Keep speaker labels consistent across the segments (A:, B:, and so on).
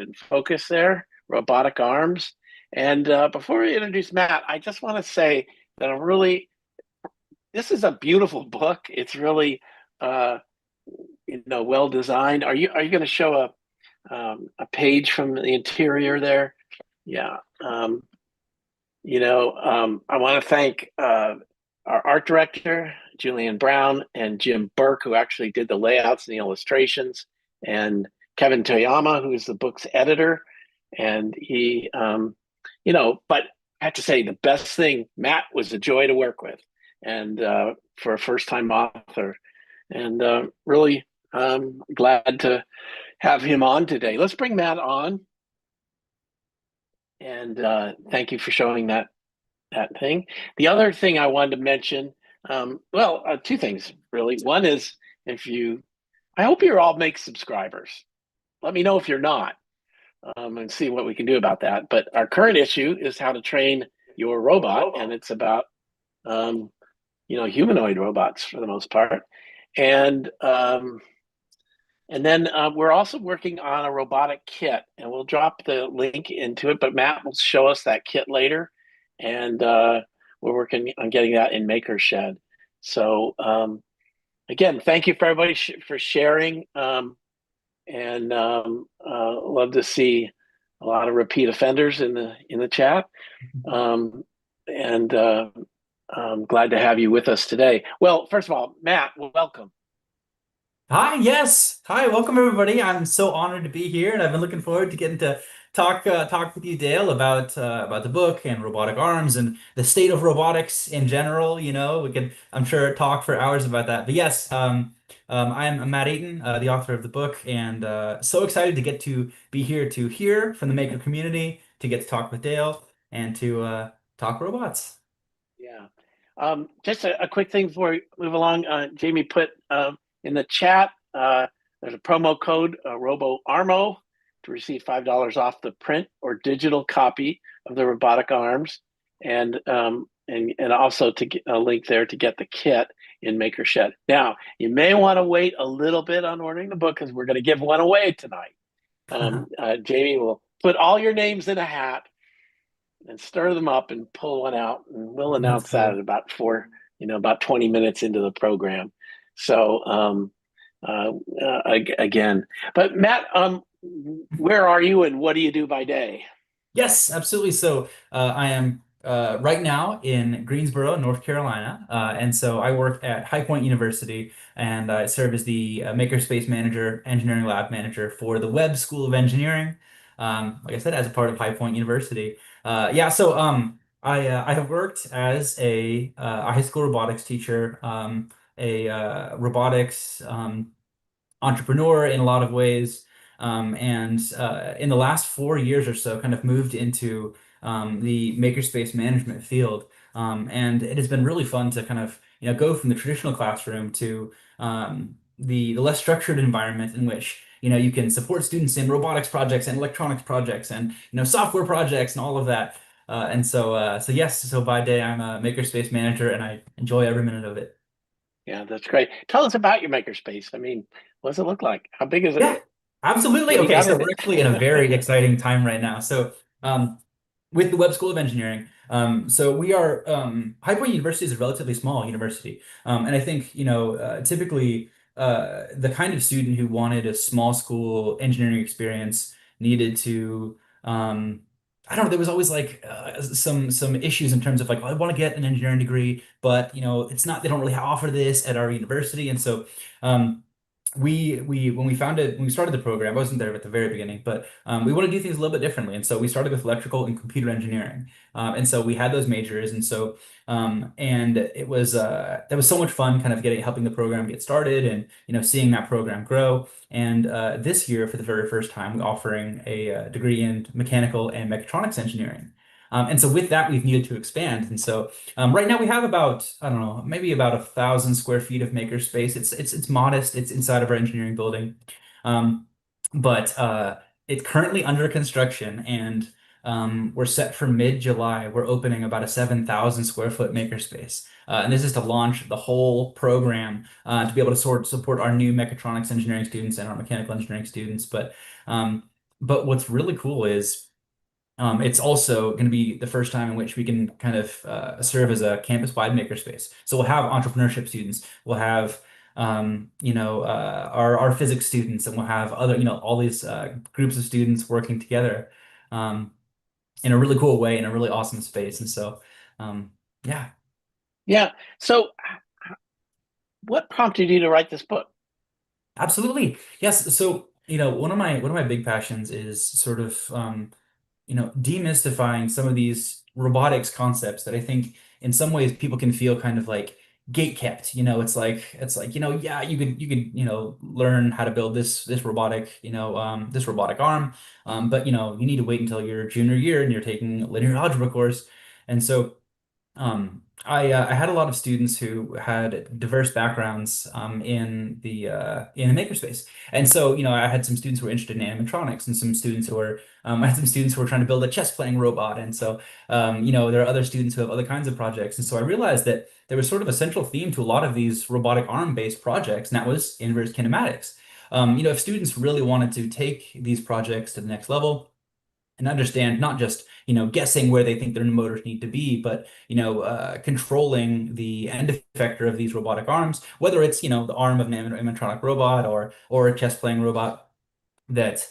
A: in focus there, Robotic Arms. And before we introduce Matt, I just want to say that this is a beautiful book. It's really, uh, well designed. Are you going to show a page from the interior there? Yeah. I want to thank our art director, Julian Brown, and Jim Burke, who actually did the layouts and the illustrations, and Kevin Toyama, who is the book's editor. And but I have to say, the best thing, Matt was a joy to work with, and for a first-time author, and really glad to have him on today. Let's bring Matt on, and thank you for showing that thing. The other thing I wanted to mention, two things really. One is I hope you're all Make subscribers. Let me know if you're not, and see what we can do about that. But our current issue is how to train your robot, and it's about humanoid robots for the most part, and then we're also working on a robotic kit, and we'll drop the link into it. But Matt will show us that kit later, and we're working on getting that in Maker Shed. So again, thank you for everybody for sharing, and love to see a lot of repeat offenders in the chat, and I'm glad to have you with us today. Well, first of all, Matt, welcome.
B: Hi, yes. Hi, welcome everybody. I'm so honored to be here, and I've been looking forward to getting to talk with you, Dale, about the book and robotic arms and the state of robotics in general. We could, I'm sure, talk for hours about that. But yes, I'm Matt Eaton, the author of the book, and so excited to get to be here to hear from the maker community, to get to talk with Dale, and to talk robots.
A: Yeah. Just a quick thing before we move along. Jamie put in the chat, there's a promo code, RoboArmo, to receive $5 off the print or digital copy of the Robotic Arms, and also to get a link there to get the kit in Maker Shed. Now, you may want to wait a little bit on ordering the book because we're going to give one away tonight. Jamie will put all your names in a hat and stir them up and pull one out, and we'll
B: That's
A: announce that at
B: cool.
A: about 20 minutes into the program. So again, but Matt, where are you and what do you do by day?
B: Yes, absolutely. So I am right now in Greensboro, North Carolina, and so I work at High Point University, and I serve as the Makerspace Manager, Engineering Lab Manager for the Webb School of Engineering. Like I said, as a part of High Point University. Yeah, so I have worked as a high school robotics teacher, a robotics entrepreneur in a lot of ways. And in the last 4 years or so, kind of moved into the makerspace management field. And it has been really fun to kind of, go from the traditional classroom to the less structured environment in which, you can support students in robotics projects and electronics projects and, software projects and all of that. So yes, so by day I'm a makerspace manager and I enjoy every minute of it.
A: Yeah, that's great. Tell us about your makerspace. I mean, what does it look like? How big is it?
B: Yeah, absolutely.
A: What do you
B: Okay,
A: got
B: so
A: in
B: we're
A: it?
B: actually in a very exciting time right now. So, with the Webb School of Engineering, so we are High Point University is a relatively small university, and I think typically the kind of student who wanted a small school engineering experience needed to I don't know. There was always like some issues in terms of like, well, I want to get an engineering degree, but it's not. They don't really offer this at our university, and so. We when we started the program, I wasn't there at the very beginning, but we want to do things a little bit differently, and so we started with electrical and computer engineering, and so we had those majors, and so and it was that was so much fun, kind of getting helping the program get started, and seeing that program grow, and this year for the very first time, we're offering a degree in mechanical and mechatronics engineering. And so with that, we've needed to expand. And so right now we have about, I don't know, maybe about 1,000 square feet of makerspace. It's modest. It's inside of our engineering building. Um, but it's currently under construction and we're set for mid-July. We're opening about a 7,000 square foot makerspace. And this is to launch the whole program to be able to support our new mechatronics engineering students and our mechanical engineering students. But But what's really cool is it's also going to be the first time in which we can kind of serve as a campus-wide makerspace. So we'll have entrepreneurship students, we'll have our physics students, and we'll have other all these groups of students working together um, in a really cool way in a really awesome space. And so yeah,
A: Yeah. So, what prompted you to write this book?
B: absolutely. Yes. So one of my big passions is sort of demystifying some of these robotics concepts that I think in some ways people can feel kind of like gate kept. It's like, yeah, you could, learn how to build this robotic arm. But you need to wait until your junior year and you're taking a linear algebra course. And so I had a lot of students who had diverse backgrounds in the makerspace, and so I had some students who were interested in animatronics, and some students who were I had some students who were trying to build a chess playing robot, and so there are other students who have other kinds of projects, and so I realized that there was sort of a central theme to a lot of these robotic arm based projects, and that was inverse kinematics. If students really wanted to take these projects to the next level and understand not just guessing where they think their motors need to be, but controlling the end effector of these robotic arms, whether it's the arm of an animatronic robot or a chess playing robot, that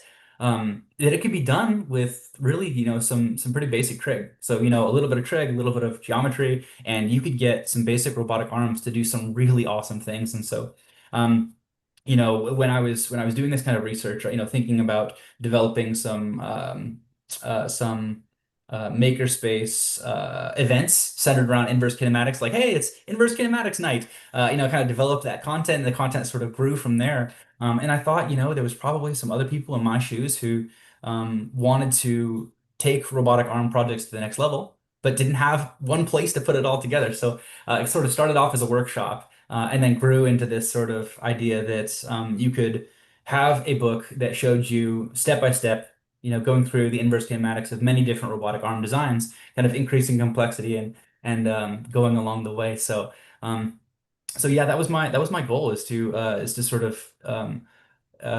B: it can be done with really some pretty basic trig. So a little bit of trig, a little bit of geometry, and you could get some basic robotic arms to do some really awesome things. And so um, when I was doing this kind of research, thinking about developing some makerspace events centered around inverse kinematics, like, hey, it's inverse kinematics night. Kind of developed that content, and the content sort of grew from there. And I thought, there was probably some other people in my shoes who wanted to take robotic arm projects to the next level, but didn't have one place to put it all together. So it sort of started off as a workshop, and then grew into this sort of idea that you could have a book that showed you step by step, going through the inverse kinematics of many different robotic arm designs, kind of increasing complexity and going along the way. So yeah, that was my goal, is to sort of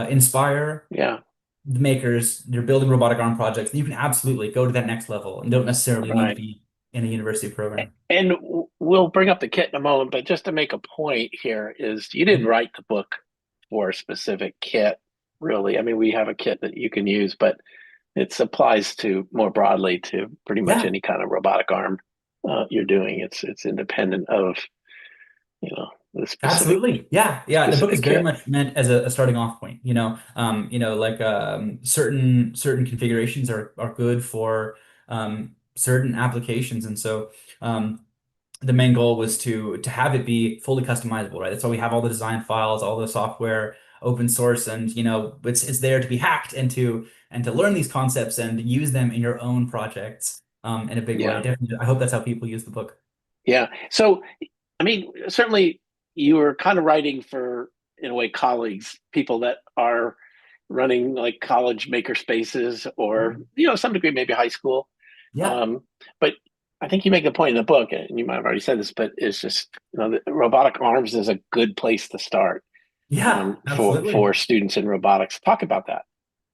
B: inspire
A: Yeah.
B: the makers. They're building robotic arm projects. You can absolutely go to that next level and don't necessarily need to
A: Right.
B: be in a university program.
A: And we'll bring up the kit in a moment, but just to make a point here is you didn't
B: Mhm.
A: write the book for a specific kit, really. I mean, we have a kit that you can use, but it applies to more broadly to pretty much
B: Yeah,
A: any kind of robotic arm you're doing. It's independent of the
B: absolutely. Yeah, yeah. The book is
A: specific
B: very
A: kit.
B: much meant as a starting off point. Like certain configurations are good for certain applications, and so the main goal was to have it be fully customizable, right? That's why we have all the design files, all the software, open source, and it's there to be hacked and to learn these concepts and use them in your own projects in a big way.
A: Yeah.
B: Definitely, I hope that's how people use the book.
A: Yeah. So, I mean, certainly you were kind of writing for, in a way, colleagues, people that are running like college maker spaces or,
B: Mhm.
A: some degree, maybe high school.
B: Yeah,
A: Um, but I think you make the point in the book, and you might have already said this, but it's just, the robotic arms is a good place to start
B: yeah,
A: for
B: absolutely.
A: students in robotics. Talk about that.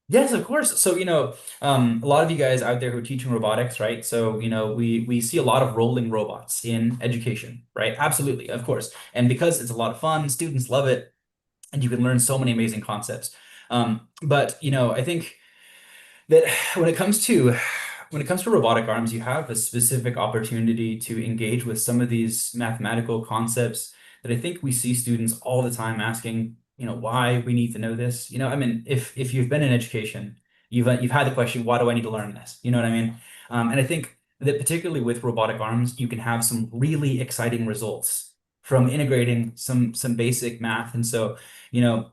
B: Yes, of course. So, a lot of you guys out there who are teaching robotics, right? So, we see a lot of rolling robots in education, right? Absolutely, of course. And because it's a lot of fun, students love it, and you can learn so many amazing concepts. But, I think that when it comes to robotic arms, you have a specific opportunity to engage with some of these mathematical concepts that I think we see students all the time asking, why we need to know this. I mean, if you've been in education, you've had the question, why do I need to learn this? You know what I mean? And I think that particularly with robotic arms, you can have some really exciting results from integrating some basic math. And so, you know,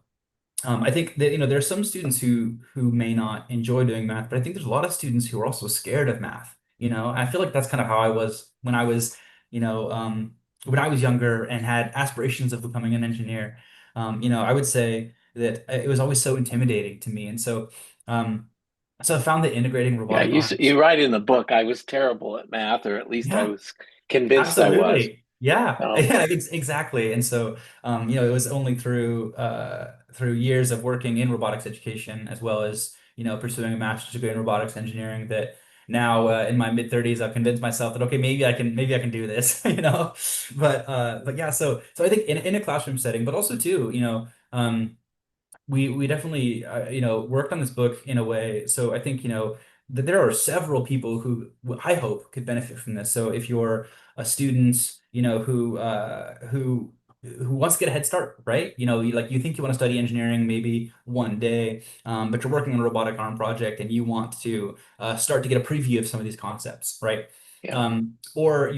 B: I think that there are some students who may not enjoy doing math, but I think there's a lot of students who are also scared of math. I feel like that's kind of how I was you know, um, when I was younger and had aspirations of becoming an engineer. I would say that it was always so intimidating to me, and so I found that integrating
A: Yeah,
B: robotic
A: you
B: arms,
A: write in the book, I was terrible at math, or at least I
B: yeah,
A: was convinced I was.
B: absolutely. Yeah.
A: Um,
B: Yeah, exactly. And so, it was only through years of working in robotics education as well as, pursuing a master's degree in robotics engineering that now in my mid 30s I've convinced myself that okay, maybe I can do this, but yeah, so I think in a classroom setting, but also too, we definitely worked on this book in a way. So I think that there are several people who I hope could benefit from this. So if you're a student, who wants to get a head start, right? You think you want to study engineering maybe one day, but you're working on a robotic arm project and you want to start to get a preview of some of these concepts, right?
A: Yeah.
B: Or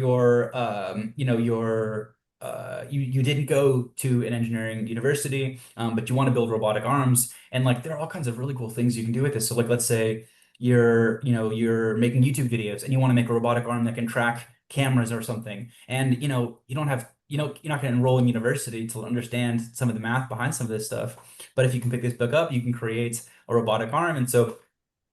B: you didn't go to an engineering university, but you want to build robotic arms, and like there are all kinds of really cool things you can do with this. So like let's say you're making YouTube videos and you want to make a robotic arm that can track cameras or something, and you don't have you're not going to enroll in university to understand some of the math behind some of this stuff. But if you can pick this book up, you can create a robotic arm, and so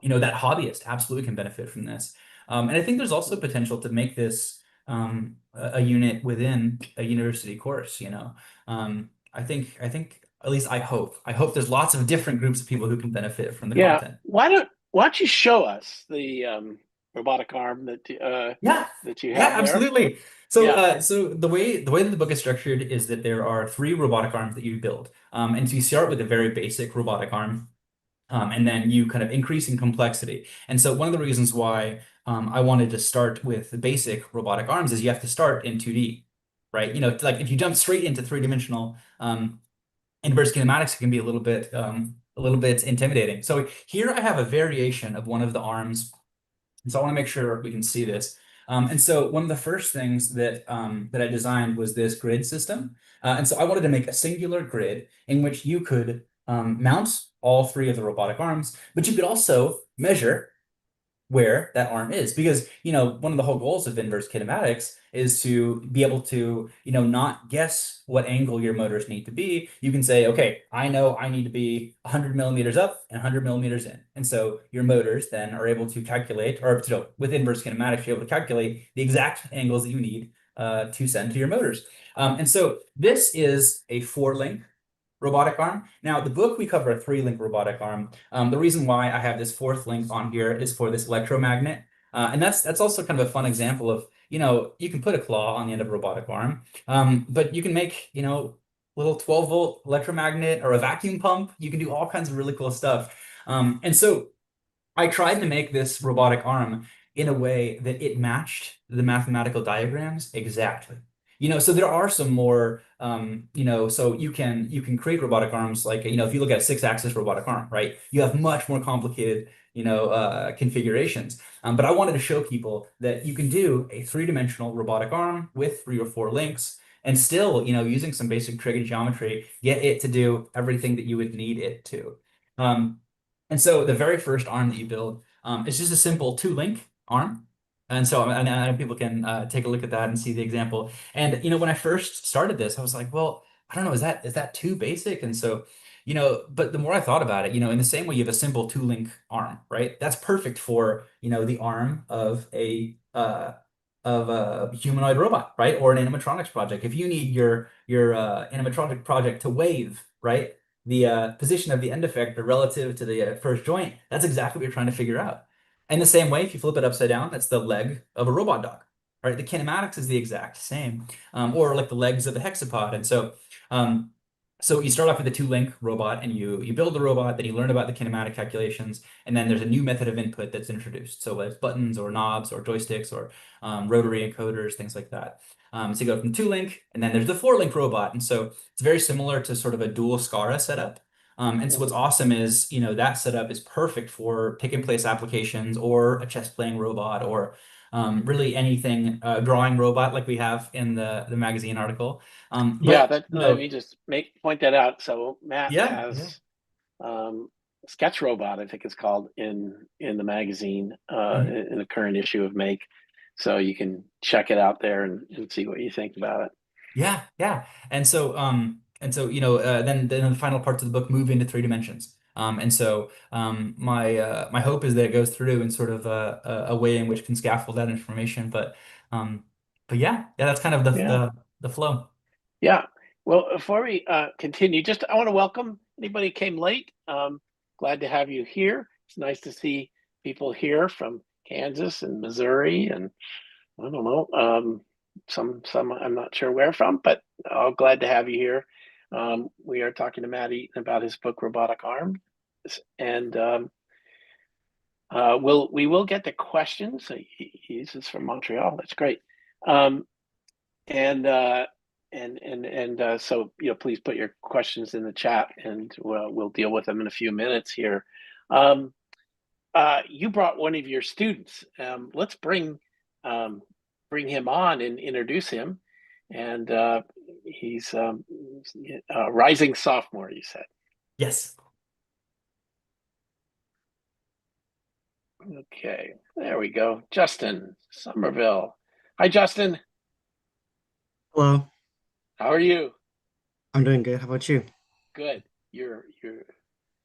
B: that hobbyist absolutely can benefit from this. And I think there's also potential to make this a unit within a university course, I think at least I hope there's lots of different groups of people who can benefit from the
A: Yeah.
B: content.
A: Why don't you show us the robotic arm
B: Yeah,
A: that you
B: yeah,
A: have there?
B: absolutely. So,
A: Yeah.
B: so the way that the book is structured is that there are three robotic arms that you build. And so you start with a very basic robotic arm. And then you kind of increase in complexity. And so one of the reasons why I wanted to start with the basic robotic arms is you have to start in 2D, right? Like if you jump straight into three-dimensional inverse kinematics, it can be a little bit intimidating. So here I have a variation of one of the arms, and so I want to make sure we can see this. And so one of the first things that I designed was this grid system. And so I wanted to make a singular grid in which you could mount all three of the robotic arms, but you could also measure where that arm is, because one of the whole goals of inverse kinematics is to be able to not guess what angle your motors need to be. You can say, okay, I know I need to be 100 millimeters up and 100 millimeters in, and so your motors then are able to calculate, or with inverse kinematics you're able to calculate the exact angles that you need to send to your motors. And so this is a 4-link robotic arm. Now, the book, we cover a 3-link robotic arm. The reason why I have this 4th link on here is for this electromagnet. And that's also kind of a fun example of, you can put a claw on the end of a robotic arm, but you can make, little 12-volt electromagnet or a vacuum pump. You can do all kinds of really cool stuff. And so I tried to make this robotic arm in a way that it matched the mathematical diagrams exactly. So there are some more, so you can create robotic arms like, if you look at a 6-axis robotic arm, right? You have much more complicated, configurations. But I wanted to show people that you can do a 3-dimensional robotic arm with 3 or 4 links and still, using some basic trig and geometry, get it to do everything that you would need it to. Um, and so the very first arm that you build is just a simple 2-link arm. And so and people can take a look at that and see the example. And when I first started this, I was like, well, I don't know, is that too basic? And so, but the more I thought about it, in the same way you have a simple 2-link arm, right? That's perfect for, the arm of a humanoid robot, right? Or an animatronics project. If you need your animatronic project to wave, right? The position of the end effector relative to the first joint, that's exactly what you're trying to figure out. And the same way, if you flip it upside down, that's the leg of a robot dog, right? The kinematics is the exact same, or like the legs of a hexapod. And so you start off with a 2-link robot and you build the robot, then you learn about the kinematic calculations, and then there's a new method of input that's introduced. So it's buttons or knobs or joysticks or rotary encoders, things like that. So you go from 2-link, and then there's the 4-link robot. And so it's very similar to sort of a dual SCARA setup. And so what's awesome is, that setup is perfect for pick and place applications or a chess playing robot or really anything drawing robot like we have in the magazine article.
A: Yeah,
B: But
A: that let me just point that out. So Matt
B: yeah, yeah.
A: has um, Sketch Robot, I think it's called, in the magazine,
B: Mhm.
A: in the current issue of Make. So you can check it out there and see what you think about it.
B: Yeah, yeah. And so then the final parts of the book move into 3 dimensions. And so my hope is that it goes through in sort of a way in which can scaffold that information. But yeah, that's kind of the
A: Yeah.
B: the flow.
A: Yeah. Well, before we continue, just I want to welcome anybody who came late. Glad to have you here. It's nice to see people here from Kansas and Missouri, and I don't know, some I'm not sure where from, but I'm glad to have you here. We are talking to Matt Eaton about his book Robotic Arms, and we will get to questions. He's from Montreal. That's great. And so please put your questions in the chat, and we'll deal with them in a few minutes here. You brought one of your students. Let's bring him on and introduce him. And he's a rising sophomore, you said.
B: Yes.
A: Okay, there we go. Justin Somerville. Hi, Justin.
C: Hello,
A: How are you?
C: I'm doing good. How about you?
A: Good.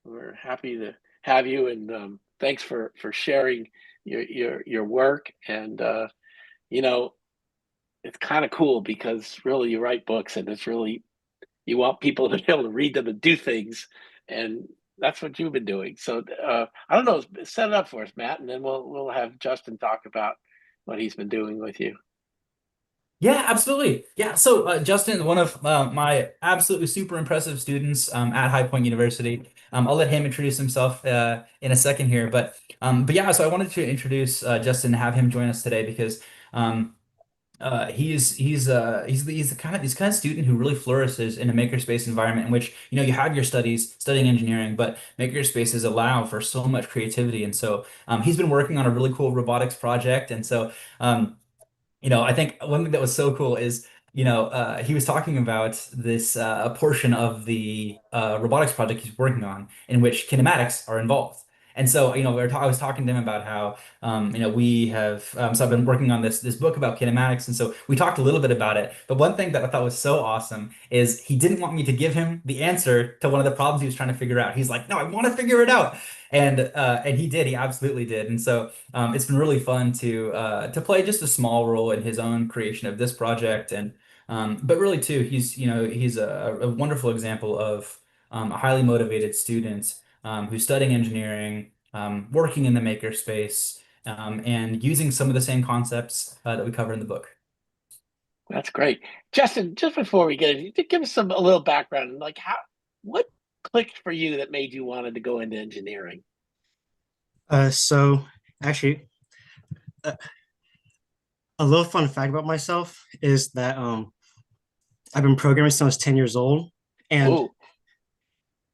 A: We're happy to have you, and thanks for sharing your work. And it's kind of cool because really you write books, and it's really you want people to be able to read them and do things, and that's what you've been doing. So I don't know, set it up for us, Matt, and then we'll have Justin talk about what he's been doing with you.
B: Yeah, absolutely. Yeah, so Justin, one of my absolutely super impressive students at High Point University. I'll let him introduce himself in a second here, but yeah, so I wanted to introduce Justin and have him join us today because he's the kind of student who really flourishes in a makerspace environment in which you have your studying engineering, but makerspaces allow for so much creativity, and so he's been working on a really cool robotics project, and so. I think one thing that was so cool is, he was talking about this portion of the robotics project he's working on in which kinematics are involved. And so, I was talking to him about how, we have, so I've been working on this book about kinematics. And so we talked a little bit about it. But one thing that I thought was so awesome is he didn't want me to give him the answer to one of the problems he was trying to figure out. He's like, no, I want to figure it out. And he did. He absolutely did. And so it's been really fun to play just a small role in his own creation of this project. And but really too, he's a wonderful example of a highly motivated student who's studying engineering, working in the makerspace, and using some of the same concepts that we cover in the book.
A: That's great, Justin. Just before we get into, give us a little background, like what clicked for you that made you wanted to go into engineering?
C: So actually, a little fun fact about myself is that I've been programming since I was 10 years old, and
A: Ooh,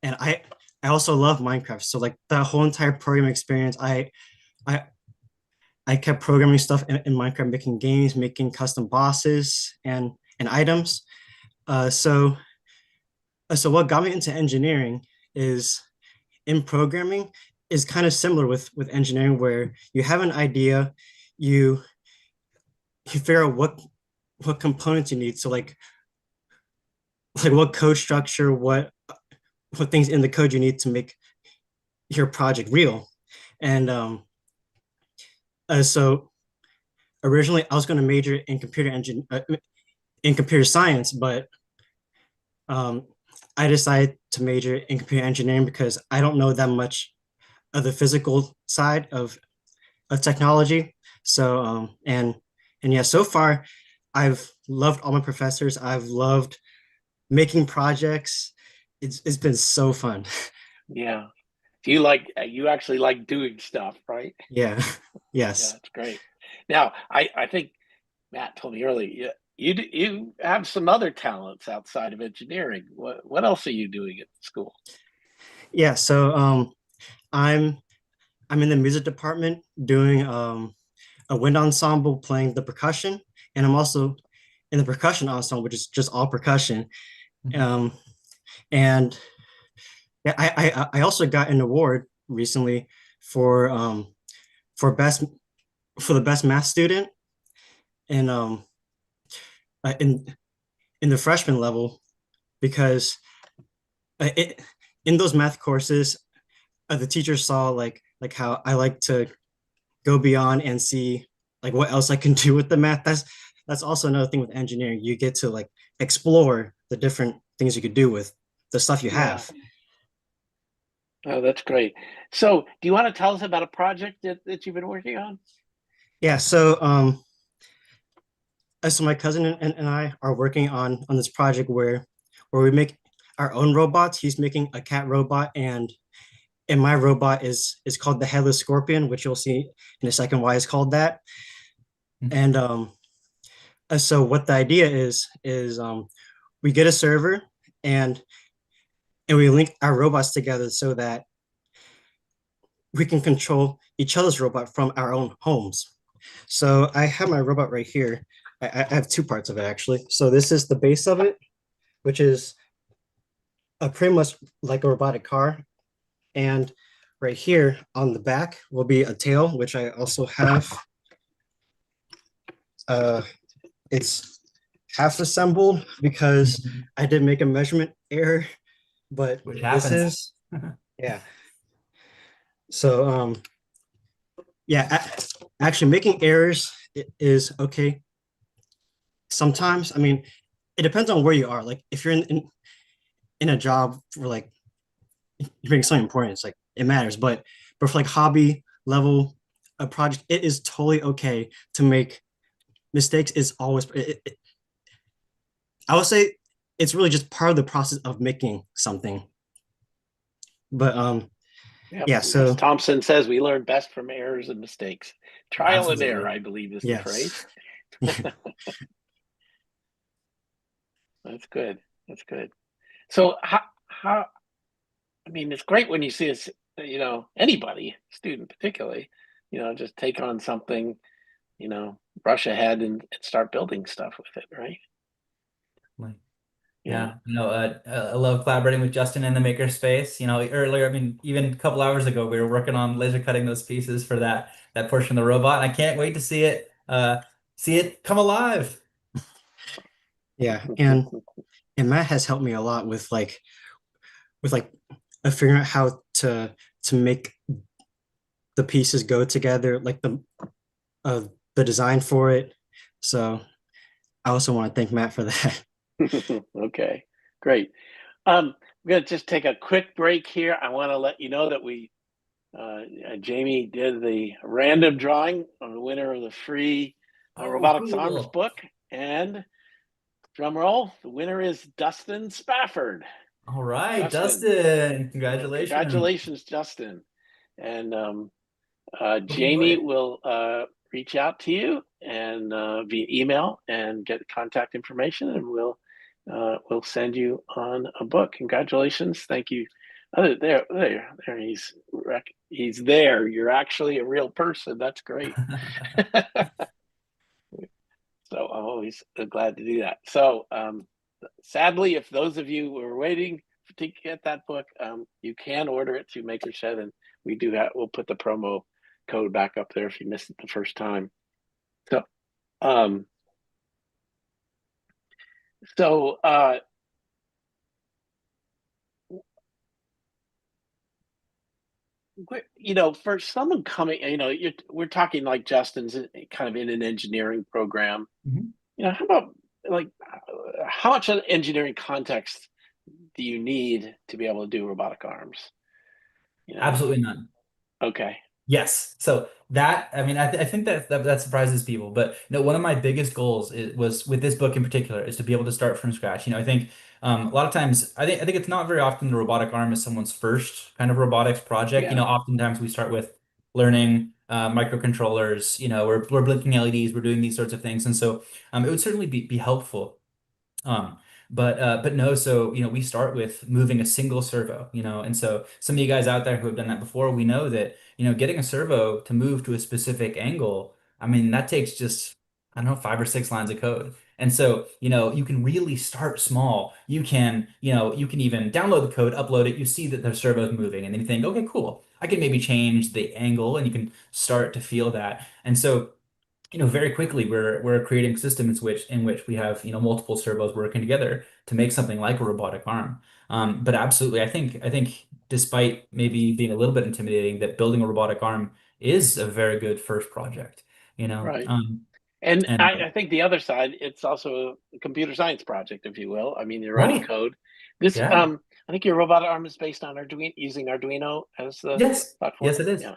C: and I also love Minecraft. So like that whole entire programming experience, I I kept programming stuff in Minecraft, making games, making custom bosses and items. Uh, so so what got me into engineering is in programming is kind of similar with engineering, where you have an idea, you you figure out what components you need. So like what code structure, what things in the code you need to make your project real. And so originally I was going to major in in computer science, but um, I decided to major in computer engineering because I don't know that much of the physical side of technology. So and yeah, so far I've loved all my professors. I've loved making projects. It's been so fun.
A: yeah. Do you actually like doing stuff, right?
C: Yeah.
A: Yeah,
C: Yes.
A: it's great. Now, I think Matt told me earlier, you have some other talents outside of engineering. What else are you doing at school?
C: Yeah. So I'm I'm in the music department doing a wind ensemble playing the percussion, and I'm also in the percussion ensemble, which is just all percussion. Um, and yeah, I also got an award recently for for best for the best math student in uh, in in the freshman level because it in those math courses the teacher saw like how I like to go beyond and see like what else I can do with the math. That's also another thing with engineering. You get to like explore the different things you could do with the stuff you
A: Yeah.
C: have.
A: Oh, that's great. So, do you want to tell us about a project that you've been working on?
C: Yeah, so my cousin and I are working on this project where we make our own robots. He's making a cat robot, and my robot is called the Headless Scorpion, which you'll see in a second why it's called that.
B: Mhm.
C: And so what the idea is we get a server and we link our robots together so that we can control each other's robot from our own homes. So I have my robot right here. I have two parts of it actually. So this is the base of it, which is pretty much like a robotic car. And right here on the back will be a tail, which I also have. Uh, it's half assembled because I did make a measurement error, but
B: Which
C: this
B: happens.
C: is, yeah. So yeah, actually making errors is okay. Sometimes, I mean, it depends on where you are. Like if you're in a job where like you're making something important, it's like it matters. But for like hobby level a project, it is totally okay to make mistakes. Is always I would say it's really just part of the process of making something. But
A: Yep.
C: yeah,
A: As
C: so
A: Thompson says, we learn best from errors and mistakes. Trial and error,
B: Absolutely.
A: I believe, is the
C: yes.
A: phrase. That's good. That's good. So, how, I mean, it's great when you see us, anybody, student particularly, just take on something, rush ahead and start building stuff with it, right?
B: Like,
A: Yeah.
B: yeah, I love collaborating with Justin in the makerspace. Earlier, I mean, even a couple hours ago, we were working on laser cutting those pieces for that portion of the robot. And I can't wait to see it come alive.
C: Yeah, and Matt has helped me a lot with like figuring out how to make the pieces go together, like uh, the design for it. So I also want to thank Matt for that.
A: Okay, great. We're going to just take a quick break here. I want to let you know that Jamie did the random drawing of the winner of the free
B: Oh,
A: Robotics Arms
B: cool.
A: book. And drum roll, the winner is Dustin Spafford.
B: All right,
A: Dustin,
B: Dustin, congratulations.
A: congratulations, Dustin. And
B: Looking
A: Jamie
B: forward.
A: will reach out to you and via email and get contact information, and we'll send you on a book. Congratulations! Thank you. Oh, there. He's there. You're actually a real person. That's great. So I'm always glad to do that. So sadly, if those of you who are waiting to get that book, you can order it through Makershed, and we'll put the promo code back up there if you missed it the first time. So, um, so for someone coming, we're talking like Justin's kind of in an engineering program.
B: Mhm.
A: How about like how much engineering context do you need to be able to do robotic arms?
B: Absolutely none.
A: Okay.
B: Yes. So that, I mean, I think that surprises people. But no, one of my biggest goals was with this book in particular is to be able to start from scratch. I think a lot of times, I think it's not very often the robotic arm is someone's first kind of robotics project.
A: Yeah.
B: Oftentimes we start with learning microcontrollers. We're blinking LEDs, we're doing these sorts of things, and so it would certainly be helpful. Um, but no, so we start with moving a single servo, and so some of you guys out there who have done that before, we know that getting a servo to move to a specific angle, I mean that takes just I don't know 5 or 6 lines of code. And so you can really start small. You can even download the code, upload it, you see that the servo's moving, and then you think, okay, cool, I can maybe change the angle, and you can start to feel that. And so very quickly we're creating systems in which we have multiple servos working together to make something like a robotic arm. But absolutely, I think despite maybe being a little bit intimidating, that building a robotic arm is a very good first project. You know,
A: Right.
B: um,
A: And
B: and
A: I think the other side, it's also a computer science project, if you will. I mean, you're writing
B: right,
A: code. This
B: yeah.
A: I think your robot arm is based on Arduino, using Arduino as the
B: Yes,
A: platform.
B: yes, it is.
A: Yeah.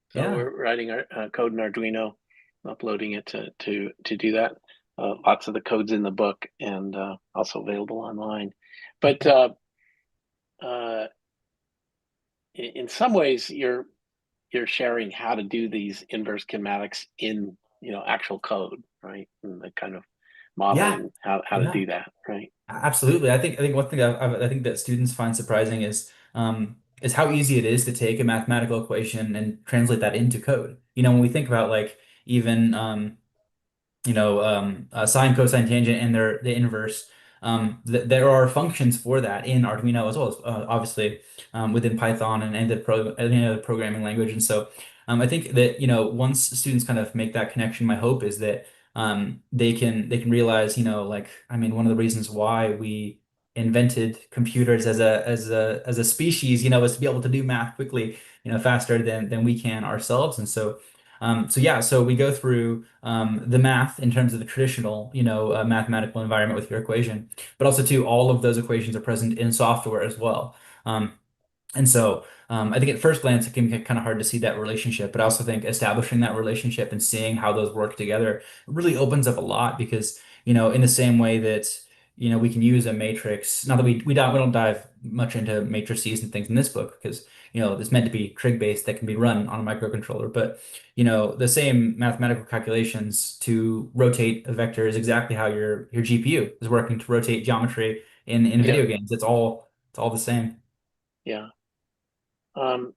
A: So
B: Yeah.
A: we're writing our code in Arduino, uploading it to do that. Lots of the code's in the book and also available online. But in some ways, you're sharing how to do these inverse kinematics in actual code, right? And the kind of
B: Yeah,
A: modeling how to
B: yeah.
A: do that, right?
B: Absolutely. I think one thing I think that students find surprising is how easy it is to take a mathematical equation and translate that into code. When we think about like even sine, cosine, tangent, and the inverse. There are functions for that in Arduino as well as obviously within Python and any other programming language. And so I think that once students kind of make that connection, my hope is that they can realize like I mean one of the reasons why we invented computers as a species was to be able to do math quickly faster than we can ourselves. And so yeah, so we go through the math in terms of the traditional, mathematical environment with your equation, but also too, all of those equations are present in software as well. Um, and so I think at first glance it can get kind of hard to see that relationship, but I also think establishing that relationship and seeing how those work together really opens up a lot because, in the same way that, we can use a matrix, not that we don't dive much into matrices and things in this book because, it's meant to be trig based that can be run on a microcontroller, but the same mathematical calculations to rotate a vector is exactly how your GPU is working to rotate geometry in
A: Yeah,
B: video games. It's all the same.
A: yeah. Um,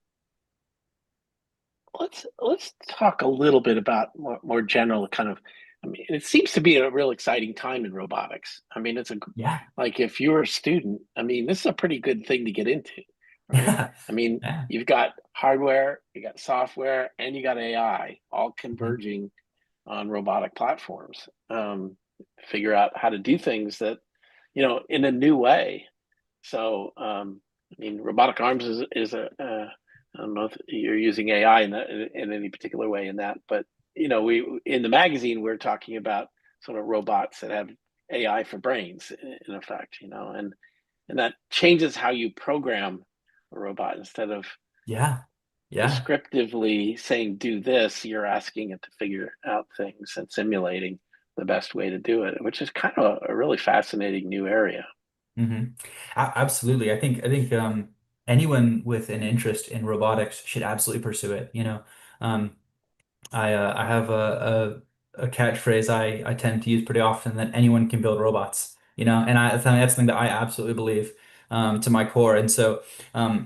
A: let's talk a little bit about more general kind of. I mean, it seems to be a real exciting time in robotics. I mean,
B: Yeah.
A: like if you're a student, I mean, this is a pretty good thing to get into, right?
B: Yeah.
A: I mean,
B: Yeah.
A: you've got hardware, you got software, and you got AI all
B: Mhm.
A: converging on robotic platforms. Figure out how to do things that, in a new way. So, I mean, Robotic Arms is I don't know if you're using AI in any particular way in that, but we in the magazine we're talking about sort of robots that have AI for brains in effect, and that changes how you program a robot instead of
B: Yeah. Yeah.
A: descriptively saying do this, you're asking it to figure out things and simulating the best way to do it, which is kind of a really fascinating new area.
B: hmm Absolutely. I think anyone with an interest in robotics should absolutely pursue it. Um, I have a catchphrase I tend to use pretty often that anyone can build robots, and that's something that I absolutely believe to my core. And so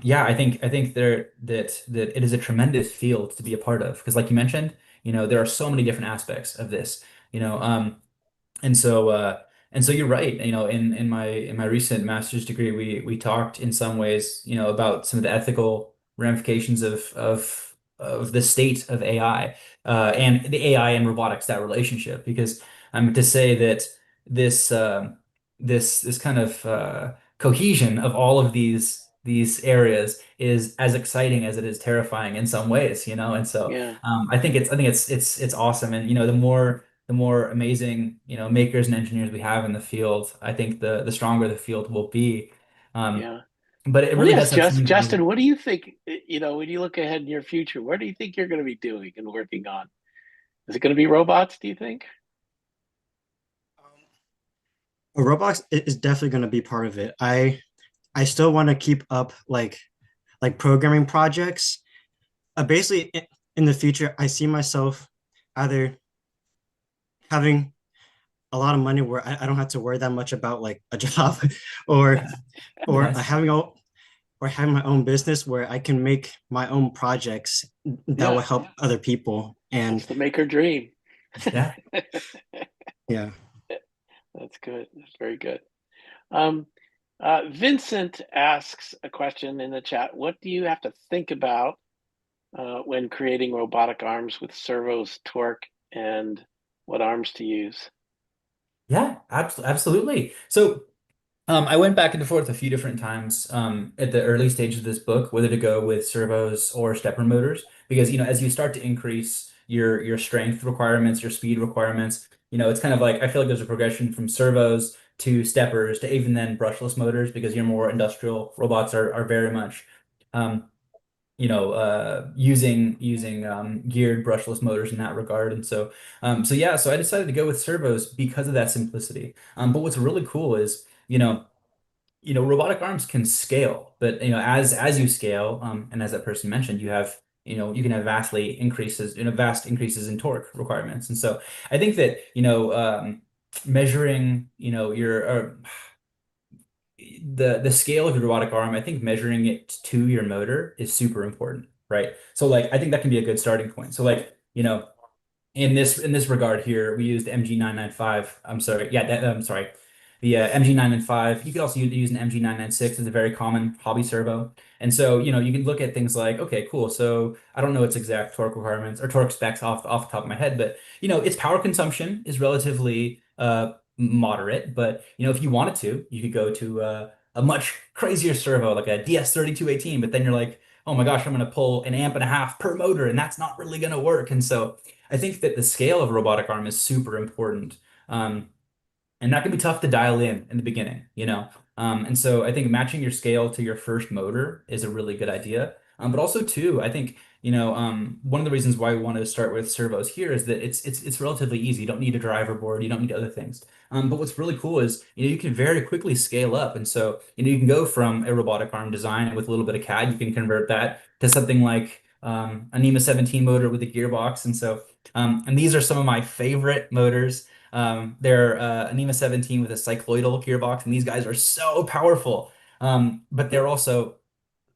B: yeah, I think that it is a tremendous field to be a part of because like you mentioned, there are so many different aspects of this, you know. And so you're right. In my recent master's degree, we talked in some ways, about some of the ethical ramifications of the state of AI, and the AI and robotics, that relationship. Because to say that this this kind of cohesion of all of these areas is as exciting as it is terrifying in some ways, And so
A: Yeah,
B: I think it's awesome. And the more amazing, makers and engineers we have in the field, I think the stronger the field will be. Um,
A: yeah.
B: but it
A: Let me
B: really
A: ask
B: does have something to do.
A: Justin, what do you think, when you look ahead in your future, where do you think you're going to be doing and working on? Is it going to be robots, do you think?
C: Roblox is definitely going to be part of it. I still want to keep up like programming projects. Basically, in the future, I see myself either having a lot of money where I don't have to worry that much about like a job, or or
B: Nice.
C: having my own business where I can make my own projects that will
A: Yeah,
C: help other people.
A: that's
C: And
A: the maker dream.
B: Yeah.
C: yeah,
A: That's good. That's very good. Um, Vincent asks a question in the chat. What do you have to think about when creating robotic arms with servos, torque, and what arms to use?
B: Yeah, absolutely. So I went back and forth a few different times at the early stage of this book, whether to go with servos or stepper motors, because as you start to increase your strength requirements, your speed requirements, it's kind of like I feel like there's a progression from servos to steppers to even then brushless motors because your more industrial robots are very much um, using geared brushless motors in that regard. And so yeah, so I decided to go with servos because of that simplicity. But what's really cool is, robotic arms can scale, but as you scale, and as that person mentioned, you can have vast increases in torque requirements. And so I think that, measuring, the scale of your robotic arm, I think measuring it to your motor is super important, right? So like I think that can be a good starting point. So like, in this regard here, we used MG995. I'm sorry, yeah, I'm sorry, the MG995. You could also use an MG996. It's a very common hobby servo, and so you can look at things like, okay, cool. So I don't know its exact torque requirements or torque specs off the top of my head, but its power consumption is relatively moderate. But if you wanted to, you could go to a much crazier servo like a DS3218. But then you're like, oh my gosh, I'm going to pull an amp and a half per motor, and that's not really going to work. And so I think that the scale of a robotic arm is super important. Um, and that can be tough to dial in the beginning. And so I think matching your scale to your first motor is a really good idea. But also too, I think, one of the reasons why we wanted to start with servos here is that it's relatively easy. You don't need a driver board, you don't need other things. But what's really cool is, you can very quickly scale up. And so, you can go from a robotic arm design and with a little bit of CAD, you can convert that to something like a NEMA 17 motor with a gearbox. And these are some of my favorite motors. They're a NEMA 17 with a cycloidal gearbox, and these guys are so powerful. But they're also,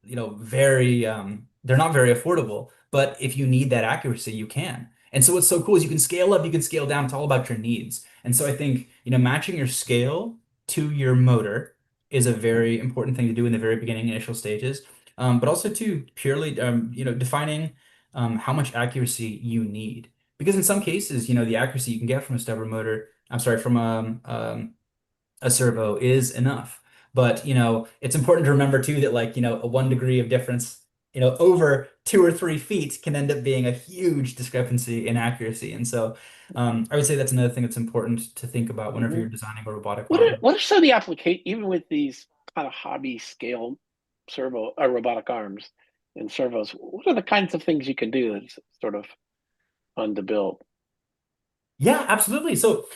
B: they're not very affordable. But if you need that accuracy, you can. And so what's so cool is you can scale up, you can scale down. It's all about your needs. And so I think, matching your scale to your motor is a very important thing to do in the very beginning, initial stages. But also to purely, defining how much accuracy you need. Because in some cases, the accuracy you can get from a stepper motor, I'm sorry, from a servo is enough. But, it's important to remember too that like, a 1 degree of difference, over 2 or 3 feet can end up being a huge discrepancy in accuracy. And so I would say that's another thing that's important to think about whenever you're designing a robotic arm.
A: What are some of the application, even with these kind of hobby scale servo or robotic arms and servos? What are the kinds of things you can do that's sort of fun to build?
B: Yeah, absolutely. So,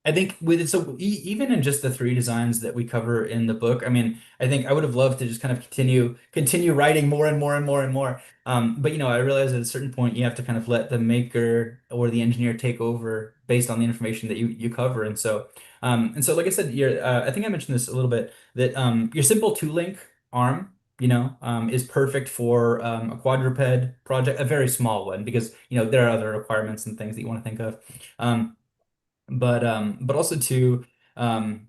B: I think even in just the three designs that we cover in the book, I mean, I think I would have loved to just kind of continue writing more and more and more and more. But I realize at a certain point you have to kind of let the maker or the engineer take over based on the information that you cover. And so like I said, I think I mentioned this a little bit that your simple two-link arm, is perfect for a quadruped project, a very small one, because there are other requirements and things that you want to think of. Um, but also too, um,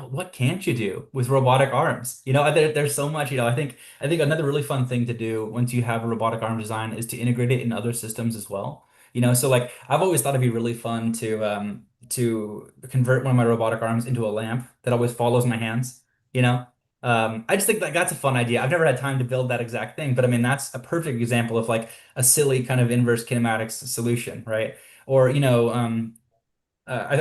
B: what can't you do with robotic arms? There's so much, I think another really fun thing to do once you have a robotic arm design is to integrate it in other systems as well. So like I've always thought it'd be really fun to convert one of my robotic arms into a lamp that always follows my hands, you know? I just think that's a fun idea. I've never had time to build that exact thing, but I mean that's a perfect example of like a silly kind of inverse kinematics solution, right? Or I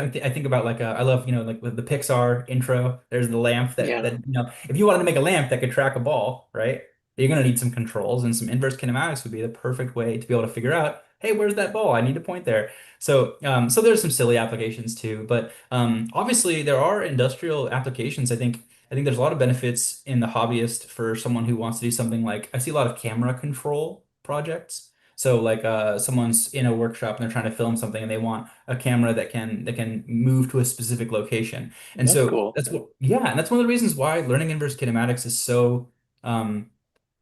B: think about like I love like with the Pixar intro. There's the lamp that
A: Yeah.
B: if you wanted to make a lamp that could track a ball, right? You're gonna need some controls, and some inverse kinematics would be the perfect way to be able to figure out, hey, where's that ball? I need to point there. So there's some silly applications too, but obviously there are industrial applications. I think there's a lot of benefits in the hobbyist for someone who wants to do something like I see a lot of camera control projects. So like someone's in a workshop and they're trying to film something and they want a camera that can move to a specific location. And
A: That's
B: so
A: cool.
B: and that's one of the reasons why learning inverse kinematics is so um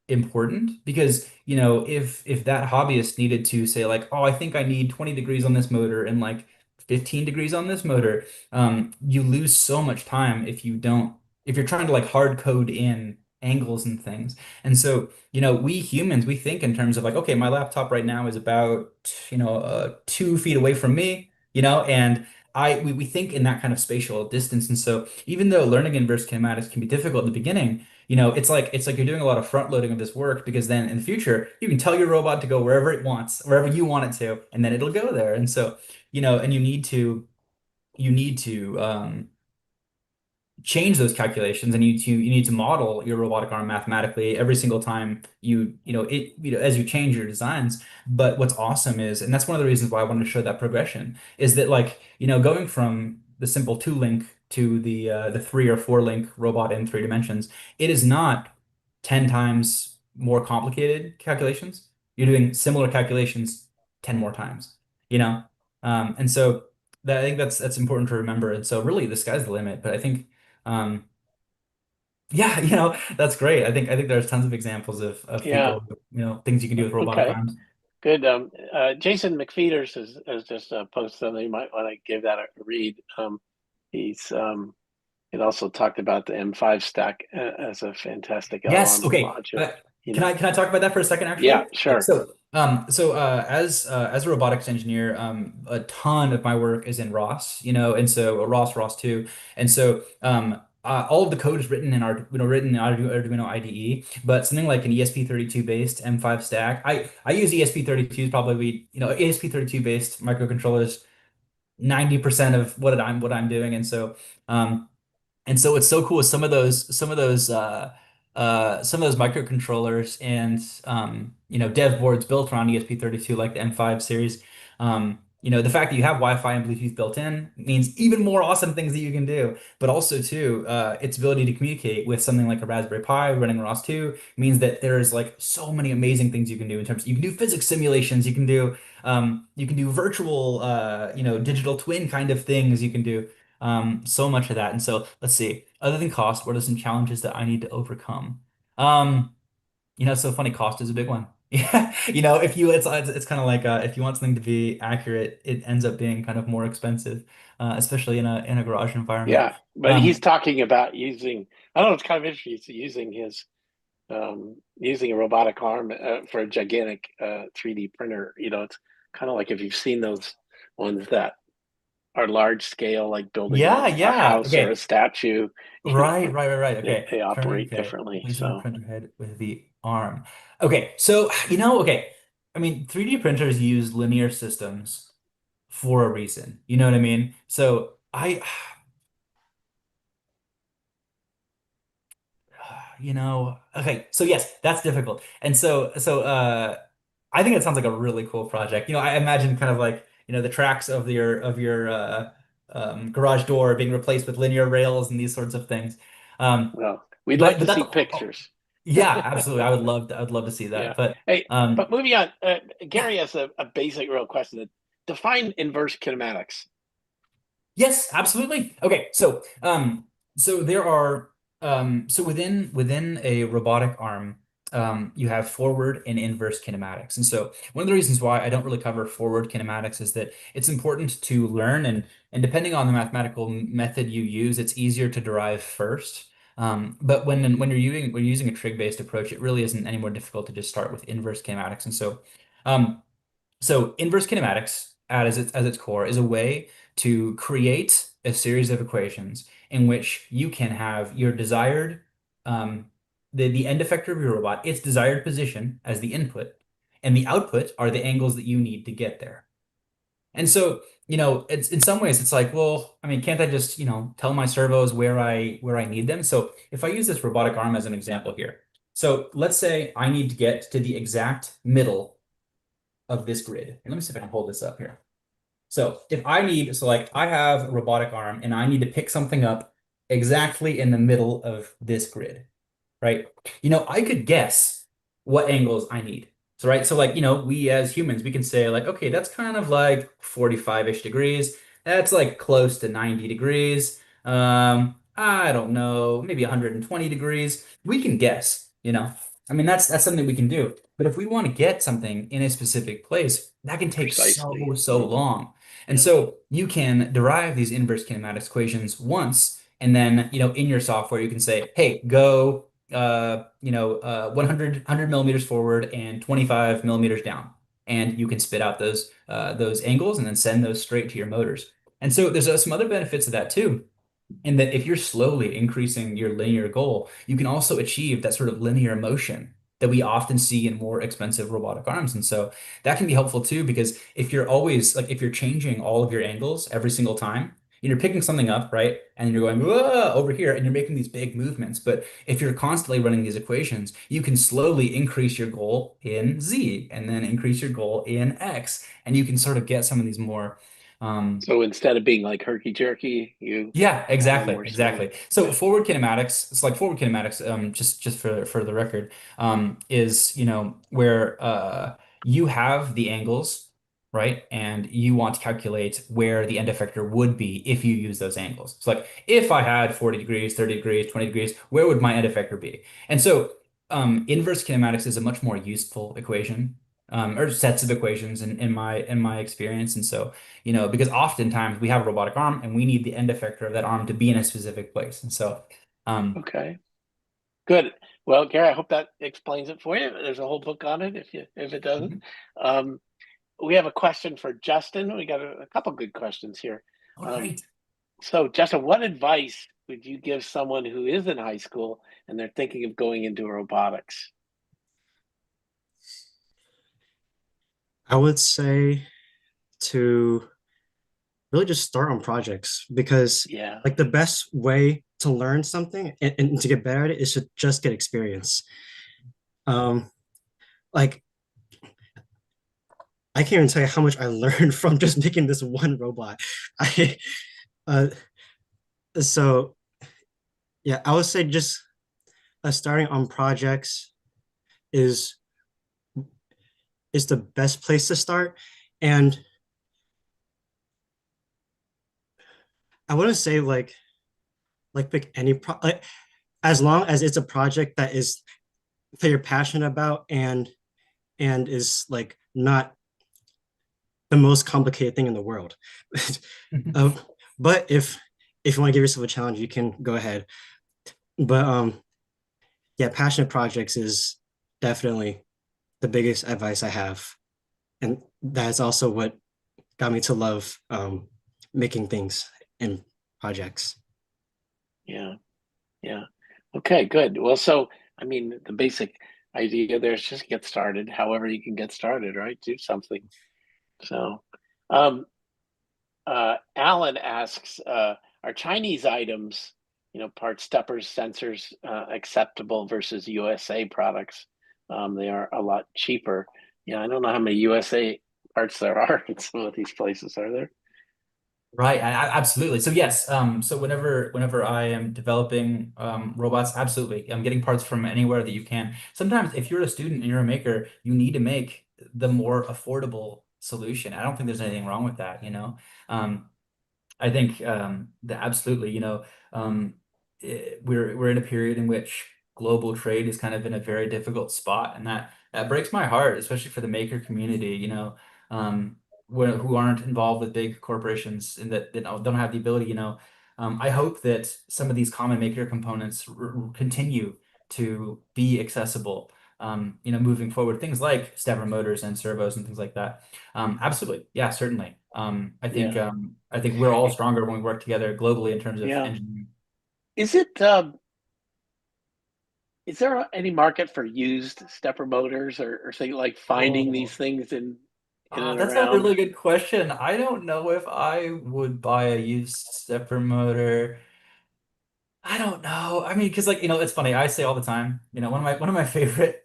B: important because if that hobbyist needed to say like, oh, I think I need 20 degrees on this motor and like 15 degrees on this motor, you lose so much time if you're trying to like hard code in angles and things. And so we humans, we think in terms of like, okay, my laptop right now is about 2 feet away from me, and we think in that kind of spatial distance. And so even though learning inverse kinematics can be difficult in the beginning, it's like you're doing a lot of front loading of this work because then in the future you can tell your robot to go wherever it wants, wherever you want it to, and then it'll go there. And so, and you need to you need to change those calculations, and you need to model your robotic arm mathematically every single time as you change your designs. But what's awesome is, and that's one of the reasons why I wanted to show that progression, is that like going from the simple 2 link to the 3 or 4 link robot in 3 dimensions, it is not 10 times more complicated calculations. You're doing similar calculations 10 more times, you know? And so I think that's important to remember. And so really the sky's the limit, but I think um, yeah, that's great. I think there's tons of examples of
A: Yeah.
B: people, things you can do with robotic
A: Okay.
B: arms.
A: Good. Jason McFeeters has just posted something. You might want to give that a read. He's it also talked about the M5 stack as a fantastic
B: Yes.
A: L-arm
B: Okay.
A: module.
B: Can I talk about that for a second,
A: Yeah,
B: actually? Okay,
A: sure.
B: as a robotics engineer, a ton of my work is in ROS, and so ROS 2, and so all of the code is written in Arduino IDE, but something like an ESP32 based M5 stack, I use ESP32s probably, ESP32 based microcontrollers 90% of what I'm doing, and so it's so cool with some of those microcontrollers and dev boards built around ESP32 like the M5 series. The fact that you have Wi-Fi and Bluetooth built in means even more awesome things that you can do. But also too, its ability to communicate with something like a Raspberry Pi running ROS 2 means that there's like so many amazing things you can do in terms you can do physics simulations, you can do virtual digital twin kind of things, you can do so much of that. And so let's see, other than cost, what are some challenges that I need to overcome? Um, so funny, cost is a big one. Yeah, if you it's kind of like if you want something to be accurate, it ends up being kind of more expensive, especially in a garage environment.
A: Yeah, but he's
B: Um,
A: talking about using. I don't know. It's kind of interesting. He's using a robotic arm for a gigantic 3D printer. It's kind of like if you've seen those ones that are large scale, like building
B: yeah,
A: a
B: yeah.
A: house or a
B: Okay.
A: statue.
B: Right, right, right, right.
A: They
B: Okay.
A: they
B: Turn,
A: operate
B: okay.
A: differently.
B: Placing the
A: So
B: printer head with the arm. Okay. So, okay. I mean, 3D printers use linear systems for a reason. You know what I mean? So okay. So yes, that's difficult. And I think it sounds like a really cool project. I imagine kind of like, the tracks of your garage door being replaced with linear rails and these sorts of things. Um,
A: well, we'd like
B: but
A: to
B: that's
A: see pictures.
B: yeah, absolutely. I would love to see that.
A: Yeah.
B: But
A: Hey, but moving on,
B: yeah,
A: Gary has a basic real question. Define inverse kinematics.
B: yes, absolutely. Okay, so there are so within a robotic arm, you have forward and inverse kinematics. And so one of the reasons why I don't really cover forward kinematics is that it's important to learn, and depending on the mathematical method you use, it's easier to derive first. But when you're using a trig-based approach, it really isn't any more difficult to just start with inverse kinematics. And so inverse kinematics as its core is a way to create a series of equations in which you can have your desired um, the end effector of your robot, its desired position as the input, and the output are the angles that you need to get there. And so, it's in some ways it's like, well, I mean, can't I just, tell my servos where I need them? So if I use this robotic arm as an example here. So let's say I need to get to the exact middle of this grid. And let me see if I can hold this up here. So like I have a robotic arm and I need to pick something up exactly in the middle of this grid, right? I could guess what angles I need. So, right. So like, we as humans, we can say like, okay, that's kind of like 45-ish degrees. That's like close to 90 degrees. I don't know, maybe 120 degrees. We can guess. I mean, that's something we can do. But if we want to get something in a specific place, that can take
A: Precisely.
B: so long. And
A: Yeah.
B: so you can derive these inverse kinematics equations once, and then, in your software, you can say, hey, go 100 millimeters forward and 25 millimeters down. And you can spit out those angles and then send those straight to your motors. And so there's some other benefits of that too. And that if you're slowly increasing your linear goal, you can also achieve that sort of linear motion that we often see in more expensive robotic arms. And so that can be helpful too, because if you're changing all of your angles every single time, you're picking something up, right? And you're going, whoa, over here, and you're making these big movements. But if you're constantly running these equations, you can slowly increase your goal in Z and then increase your goal in X. And you can sort of get some of these more
A: So instead of being like herky jerky, you
B: yeah,
A: have them
B: exactly,
A: more smooth.
B: exactly. So
A: Yeah.
B: forward kinematics, it's like forward kinematics, just for the record, is where you have the angles, right? And you want to calculate where the end effector would be if you use those angles. It's like if I had 40 degrees, 30 degrees, 20 degrees, where would my end effector be? And so inverse kinematics is a much more useful equation, or sets of equations in my experience. And so because oftentimes we have a robotic arm and we need the end effector of that arm to be in a specific place. And so,
A: Okay. Good. Well, Gary, I hope that explains it for you. There's a whole book on it if it doesn't. Um, we have a question for Justin. We got a couple good questions here.
B: all right.
A: So, Justin, what advice would you give someone who is in high school and they're thinking of going into robotics?
C: I would say to really just start on projects because
A: Yeah.
C: like the best way to learn something and to get better at it is to just get experience. Um, like I can't even tell you how much I learned from just making this one robot. I uh, so yeah, I would say just starting on projects is is the best place to start. And I wouldn't say like pick any like, as long as it's a project that you're passionate about and is like not the most complicated thing in the world. um, but if you want to give yourself a challenge, you can go ahead. But yeah, passionate projects is definitely the biggest advice I have, and that's also what got me to love making things and projects.
A: Yeah. Yeah. Okay, good. Well, so I mean, the basic idea there is just get started, however you can get started, right? Do something. So, um, Alan asks, are Chinese items, parts, steppers, sensors, acceptable versus USA products? They are a lot cheaper. Yeah, I don't know how many USA parts there are in some of these places, are there?
B: Right, absolutely. So yes, so whenever I am developing robots, absolutely, I'm getting parts from anywhere that you can. Sometimes if you're a student and you're a maker, you need to make the more affordable solution. I don't think there's anything wrong with that. Um, I think that absolutely, we're in a period in which global trade is kind of in a very difficult spot, and that breaks my heart, especially for the maker community, um, who aren't involved with big corporations and that don't have the ability, I hope that some of these common maker components continue to be accessible, moving forward. Things like stepper motors and servos and things like that. Absolutely. Yeah, certainly.
A: Yeah.
B: I think we're all stronger when we work together globally in terms of
A: Yeah.
B: engineering.
A: Is it is there any market for used stepper motors or something like finding these
B: Oh,
A: things in and
B: that's a
A: around?
B: really good question. I don't know if I would buy a used stepper motor. I don't know. I mean, because it's funny. I say all the time, one of my favorite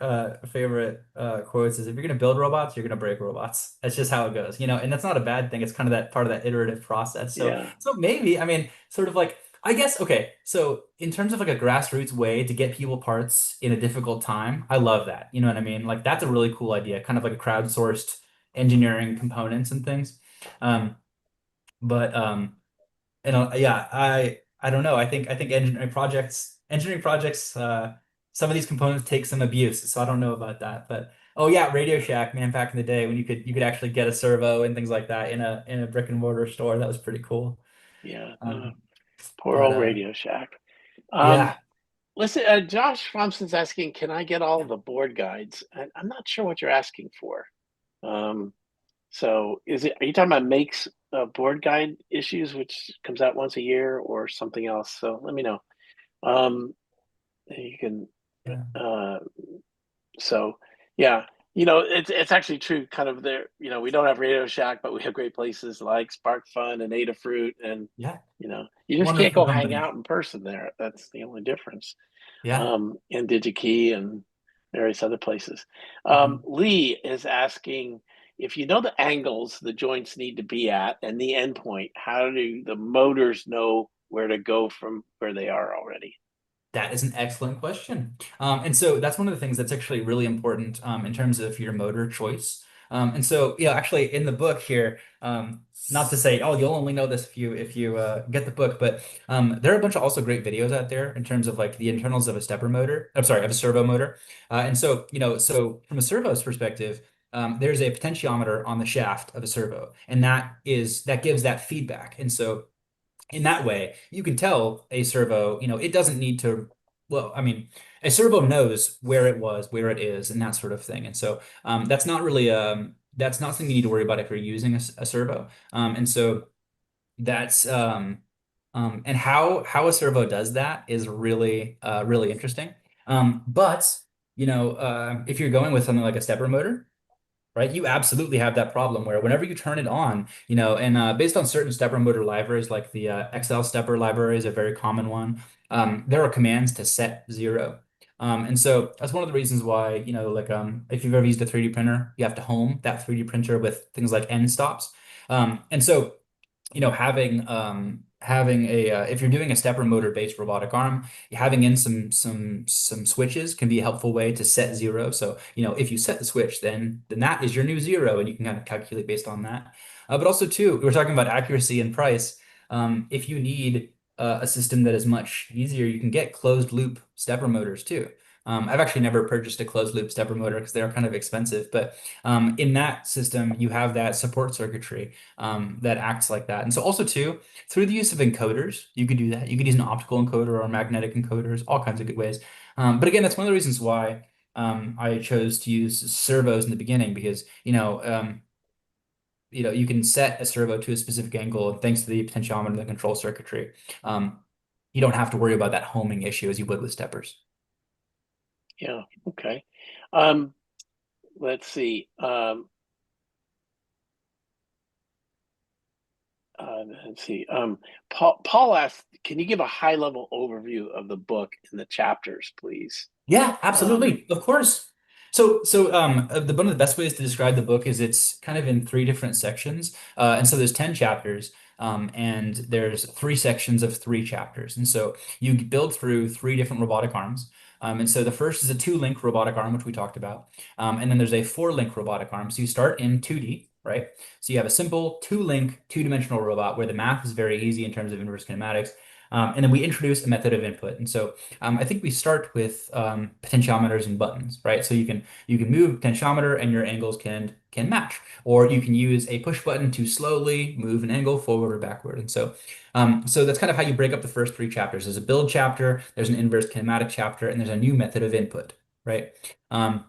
B: quotes is if you're gonna build robots, you're gonna break robots. That's just how it goes, and that's not a bad thing. It's kind of that part of that iterative process. So
A: Yeah.
B: so maybe, I mean, sort of like I guess okay. So in terms of like a grassroots way to get people parts in a difficult time, I love that. You know what I mean? Like that's a really cool idea, kind of like a crowdsourced engineering components and things. But yeah, I don't know. I think engineering projects, some of these components take some abuse, so I don't know about that. But oh yeah, Radio Shack, man, back in the day when you could actually get a servo and things like that in a brick and mortar store, that was pretty cool.
A: Yeah.
B: Um,
A: Poor
B: but
A: old Radio Shack. Um,
B: yeah,
A: Listen, Josh Thompson's asking, can I get all the board guides? I'm not sure what you're asking for. Um, so are you talking about Make's board guide issues, which comes out once a year, or something else? So let me know. Um, you can,
B: yeah.
A: uh, so yeah. It's actually true. Kind of there. We don't have Radio Shack, but we have great places like Spark Fun and Adafruit, and
B: Yeah,
A: you just can't
B: wonderful
A: go hang
B: company.
A: out in person there. That's the only difference.
B: Yeah.
A: And DigiKey and various other places.
B: Mhm.
A: Lee is asking if you know the angles the joints need to be at and the endpoint. How do the motors know where to go from where they are already?
B: That is an excellent question. And so that's one of the things that's actually really important in terms of your motor choice. And so, actually in the book here, not to say, oh, you'll only know this if you get the book, but there are a bunch of also great videos out there in terms of like the internals of a stepper motor. I'm sorry, of a servo motor. And so, so from a servo's perspective, there's a potentiometer on the shaft of a servo, and that gives that feedback. And so in that way, you can tell a servo, it doesn't need to, well, I mean, a servo knows where it was, where it is, and that sort of thing. And so that's not something you need to worry about if you're using a servo. And so that's and how a servo does that is really interesting. But if you're going with something like a stepper motor, right? You absolutely have that problem where whenever you turn it on, and based on certain stepper motor libraries, like the XL stepper library is a very common one, there are commands to set zero. And so that's one of the reasons why, like if you've ever used a 3D printer, you have to home that 3D printer with things like end stops. And so having a if you're doing a stepper motor based robotic arm, having in some switches can be a helpful way to set zero. So if you set the switch, then that is your new zero, and you can kind of calculate based on that. But also too, we're talking about accuracy and price. If you need a system that is much easier, you can get closed loop stepper motors too. I've actually never purchased a closed loop stepper motor because they're kind of expensive, but in that system, you have that support circuitry that acts like that. And so also too, through the use of encoders, you could do that. You could use an optical encoder or magnetic encoders, all kinds of good ways. But again, that's one of the reasons why I chose to use servos in the beginning because, you can set a servo to a specific angle, and thanks to the potentiometer and the control circuitry, you don't have to worry about that homing issue as you would with steppers.
A: Yeah. Okay. Um, let's see. Let's see. Paul asked, "Can you give a high-level overview of the book and the chapters, please?"
B: Yeah,
A: Um,
B: absolutely. Of course. One of the best ways to describe the book is it's kind of in three different sections. And so there's 10 chapters, and there's three sections of three chapters. And so you build through three different robotic arms. And so the first is a two-link robotic arm, which we talked about. And then there's a four-link robotic arm. So you start in 2D, right? So you have a simple two-link, two-dimensional robot where the math is very easy in terms of inverse kinematics. And then we introduce a method of input. And so I think we start with potentiometers and buttons, right? So you can move potentiometer and your angles can match, or you can use a push button to slowly move an angle forward or backward. And so that's kind of how you break up the first three chapters. There's a build chapter, there's an inverse kinematic chapter, and there's a new method of input, right? Um,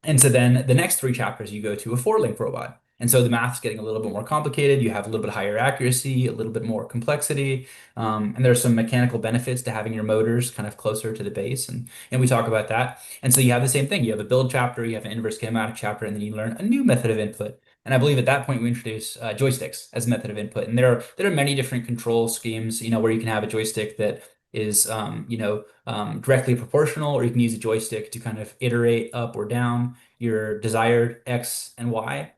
B: and so then the next three chapters, you go to a four-link robot. And so the math's getting a little bit more complicated. You have a little bit higher accuracy, a little bit more complexity. And there's some mechanical benefits to having your motors kind of closer to the base. And we talk about that. And so you have the same thing. You have a build chapter, you have an inverse kinematic chapter, and then you learn a new method of input. And I believe at that point we introduce joysticks as a method of input. And there are many different control schemes, where you can have a joystick that is directly proportional, or you can use a joystick to kind of iterate up or down your desired X and Y,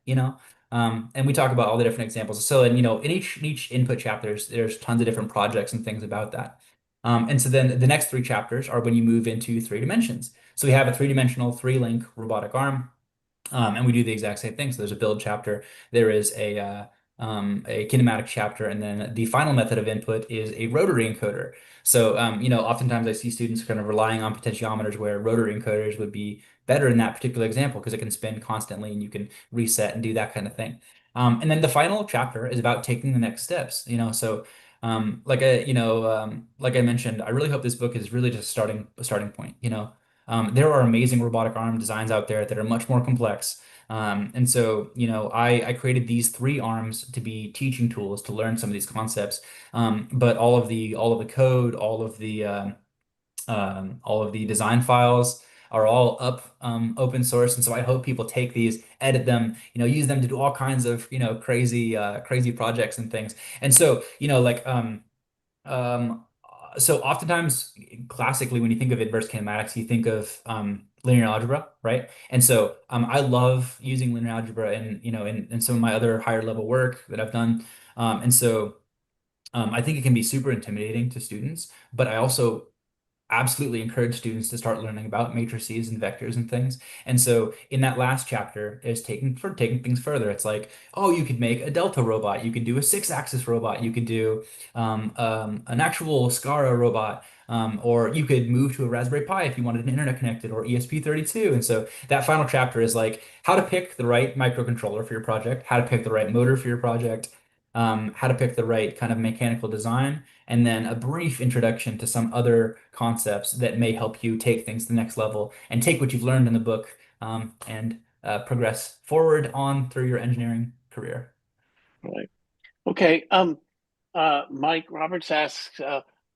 B: and we talk about all the different examples. So, and in each input chapter, there's tons of different projects and things about that. And so then the next three chapters are when you move into three dimensions. So we have a three-dimensional, three-link robotic arm. And we do the exact same thing. So there's a build chapter, there is a kinematic chapter, and then the final method of input is a rotary encoder. So, oftentimes I see students kind of relying on potentiometers where rotary encoders would be better in that particular example because it can spin constantly and you can reset and do that kind of thing. And then the final chapter is about taking the next steps, so like I mentioned, I really hope this book is really just a starting point, there are amazing robotic arm designs out there that are much more complex. And so, I created these three arms to be teaching tools to learn some of these concepts. But all of the code, all of the design files are all up open source. And so I hope people take these, edit them, use them to do all kinds of, crazy projects and things. And so, um, so oftentimes, classically, when you think of inverse kinematics, you think of linear algebra, right? And so I love using linear algebra in some of my other higher level work that I've done. And so I think it can be super intimidating to students, but I also absolutely encourage students to start learning about matrices and vectors and things. And so in that last chapter is taking things further. It's like, oh, you could make a delta robot, you could do a six-axis robot, you could do an actual SCARA robot. Or you could move to a Raspberry Pi if you wanted an internet connected or ESP32. And so that final chapter is like how to pick the right microcontroller for your project, how to pick the right motor for your project, how to pick the right kind of mechanical design, and then a brief introduction to some other concepts that may help you take things to the next level and take what you've learned in the book and progress forward on through your engineering career.
A: Right. Okay. Mike Roberts asks,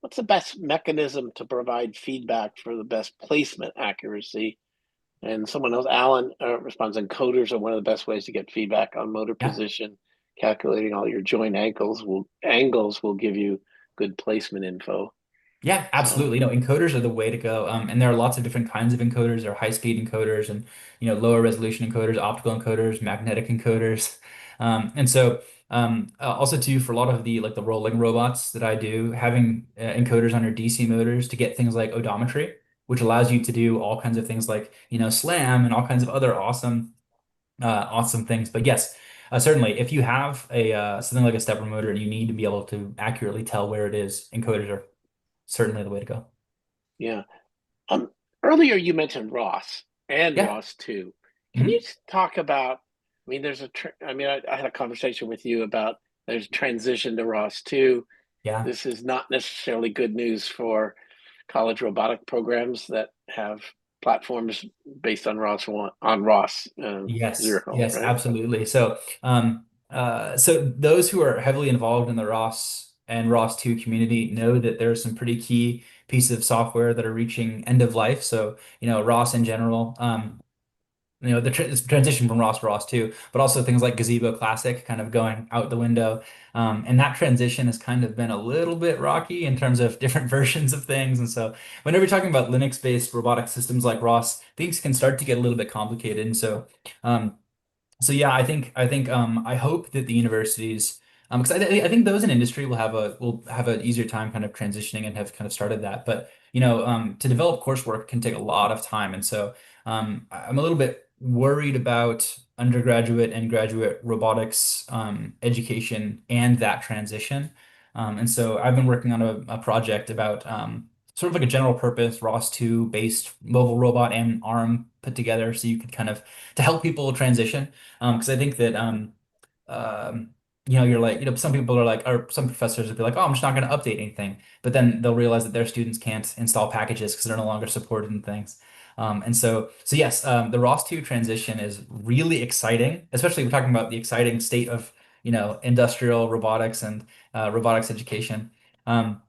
A: what's the best mechanism to provide feedback for the best placement accuracy? And someone else, Alan, responds, encoders are one of the best ways to get feedback on motor
B: Yeah.
A: position. Calculating all your joint angles will give you good placement info.
B: Yeah,
A: So
B: absolutely. Encoders are the way to go. And there are lots of different kinds of encoders. There are high-speed encoders and, lower resolution encoders, optical encoders, magnetic encoders. And so also too, for a lot of the like the rolling robots that I do, having encoders on your DC motors to get things like odometry, which allows you to do all kinds of things like, slam and all kinds of other awesome things. But yes, certainly, if you have a something like a stepper motor and you need to be able to accurately tell where it is, encoders are certainly the way to go.
A: yeah. Um, Earlier you mentioned Ross and
B: Yeah.
A: Ross 2. Can you
B: Mhm.
A: talk about? I mean, I had a conversation with you about there's transition to Ross 2.
B: Yeah.
A: This is not necessarily good news for college robotic programs that have platforms based on Ross one on Ross
B: Yes.
A: 0,
B: Yes,
A: right?
B: absolutely. So those who are heavily involved in the ROS and ROS 2 community know that there are some pretty key pieces of software that are reaching end of life. So, ROS in general, the transition from ROS to ROS 2, but also things like Gazebo Classic kind of going out the window. And that transition has kind of been a little bit rocky in terms of different versions of things. And so whenever you're talking about Linux-based robotic systems like ROS, things can start to get a little bit complicated. And um, so yeah, I hope that the universities because I think those in industry will have an easier time kind of transitioning and have kind of started that. But to develop coursework can take a lot of time, and so I'm a little bit worried about undergraduate and graduate robotics education and that transition. And so I've been working on a project about sort of like a general purpose ROS2 based mobile robot and arm put together so you could kind of to help people transition. Because I think that you're like, some people are like, or some professors would be like, oh, I'm just not going to update anything. But then they'll realize that their students can't install packages because they're no longer supported in things. And so yes, the ROS2 transition is really exciting, especially we're talking about the exciting state of, industrial robotics and robotics education. Um,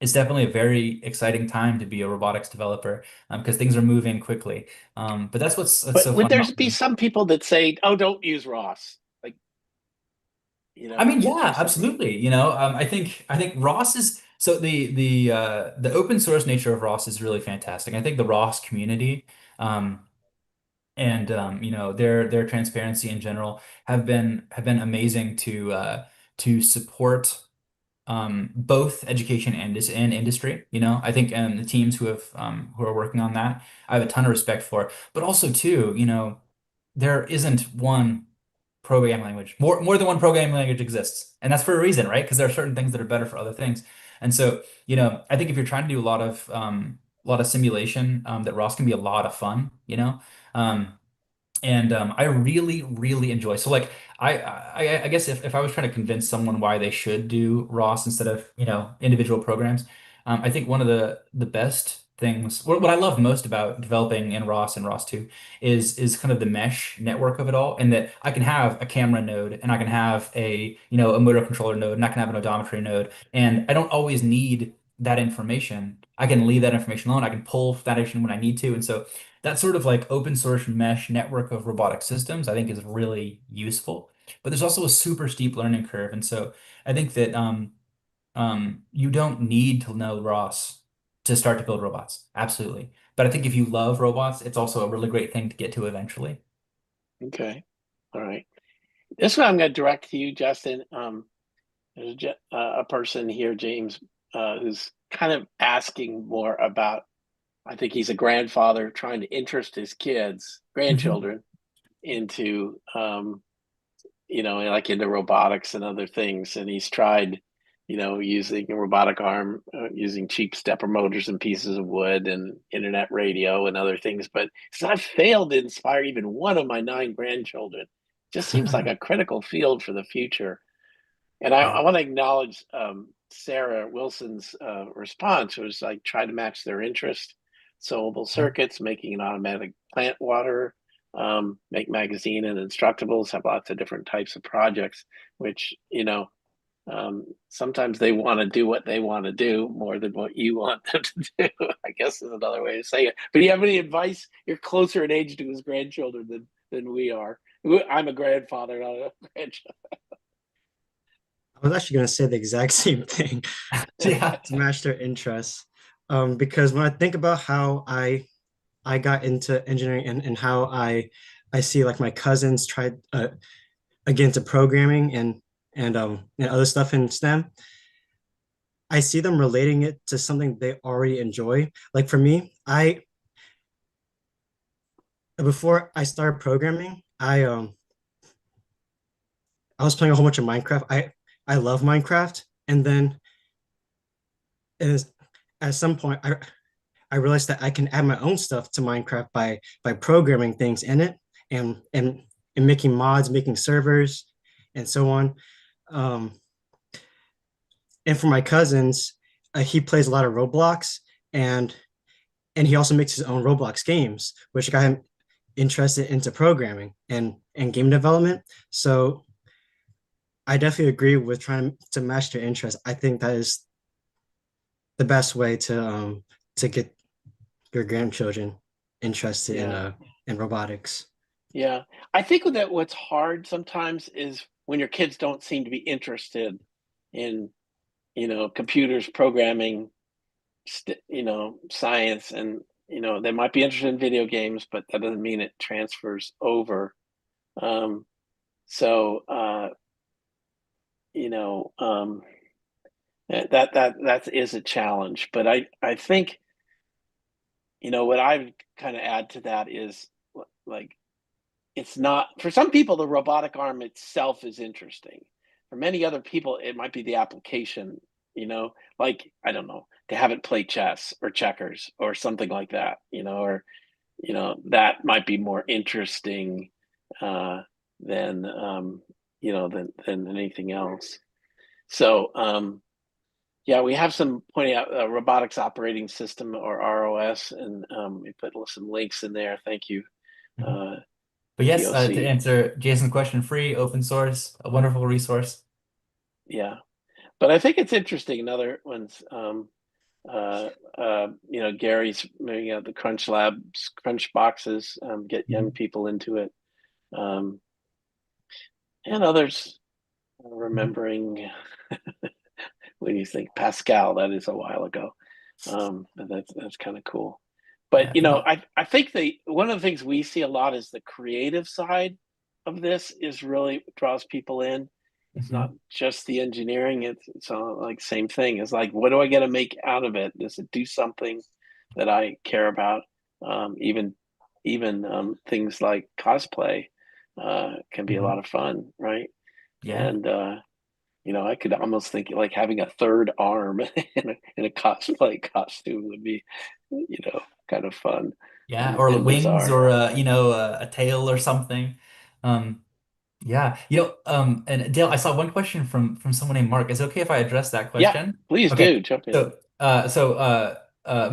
B: it's definitely a very exciting time to be a robotics developer because things are moving quickly. But that's
A: But
B: so
A: would
B: fun
A: there
B: about
A: be
B: them.
A: some people that say, "Oh, don't use Ross"? Like,
B: I mean, yeah,
A: there's some.
B: absolutely. I think Ross is so the open source nature of Ross is really fantastic. I think the Ross community um, and their transparency in general have been amazing to support both education and industry. I think the teams who are working on that, I have a ton of respect for. But also too, there isn't one programming language. More than one programming language exists, and that's for a reason, right? Because there are certain things that are better for other things. And so, I think if you're trying to do a lot of simulation, that ROS can be a lot of fun. Um, and I really, really enjoy. So like I guess if I was trying to convince someone why they should do ROS instead of, individual programs, I think one of the best things, what I love most about developing in ROS and ROS 2 is kind of the mesh network of it all, and that I can have a camera node and I can have a motor controller node and I can have an odometry node, and I don't always need that information. I can leave that information alone. I can pull that information when I need to. And so that sort of like open source mesh network of robotic systems, I think is really useful. But there's also a super steep learning curve. And so I think that you don't need to know ROS to start to build robots. Absolutely. But I think if you love robots, it's also a really great thing to get to eventually.
A: Okay. All right. This one I'm going to direct to you, Justin. There's a person here, James, who's kind of asking more about, I think he's a grandfather trying to interest his grandchildren into, like into robotics and other things. And he's tried, using a robotic arm, using cheap stepper motors and pieces of wood and internet radio and other things. But I've failed to inspire even one of my 9 grandchildren. Just seems like a critical field for the future. And I
B: Yeah.
A: want to acknowledge Sarah Wilson's response, was like try to match their interest. Sewable circuits, making an automatic plant water, make magazine and instructables, have lots of different types of projects, which, sometimes they want to do what they want to do more than what you want them to do, I guess is another way to say it. But do you have any advice? You're closer in age to his grandchildren than we are. I'm a grandfather, not a grandchild.
C: I was actually going to say the exact same thing to,
B: Yeah.
C: to match their interests. Because when I think about how I got into engineering and how I see like my cousins tried again to programming and other stuff in STEM, I see them relating it to something they already enjoy. Like for me, I before I started programming, I was playing a whole bunch of Minecraft. I love Minecraft, and then is at some point I realized that I can add my own stuff to Minecraft by programming things in it and making mods, making servers, and so on. Um, and for my cousins, he plays a lot of Roblox, and and he also makes his own Roblox games, which got him interested into programming and game development. So I definitely agree with trying to match their interests. I think that is the best way to get your grandchildren interested
A: Yeah.
C: in robotics.
A: Yeah. I think that what's hard sometimes is when your kids don't seem to be interested in, computers, programming, science, and, they might be interested in video games, but that doesn't mean it transfers over. Um, so, you know, um, that is a challenge. But I think, what I would kind of add to that is like, it's not, for some people, the robotic arm itself is interesting. For many other people, it might be the application, like, I don't know, to have it play chess or checkers or something like that, or, that might be more interesting uh, than, than anything else. So, yeah, we have some pointing out robotics operating system, or ROS, and we put some links in there. Thank you.
B: Mhm.
A: Uh,
B: But yes, to
A: POC.
B: answer Jason's question, free, open source, a wonderful resource.
A: Yeah, but I think it's interesting. Another one's, Gary's, the Crunch Labs, Crunch boxes, get young
B: Mhm.
A: people into it, and others
B: Mhm.
A: remembering when you think Pascal, that is a while ago, but that's kind of cool. But
B: Yeah, no.
A: I think one of the things we see a lot is the creative side of this is really draws people in. It's not
B: Mhm.
A: just the engineering. It's all like same thing. It's like, what do I get to make out of it? Does it do something that I care about? Even things like cosplay can be a lot
B: Mhm.
A: of fun, right?
B: Yeah.
A: And I could almost think like having a third arm in a cosplay costume would be, kind of fun
B: Yeah,
A: and,
B: or
A: and
B: wings
A: bizarre.
B: or a tail or something. Um, yeah, and Dale, I saw one question from someone named Mark. Is it okay if I address that
A: Yeah,
B: question?
A: please
B: Okay.
A: do jump in.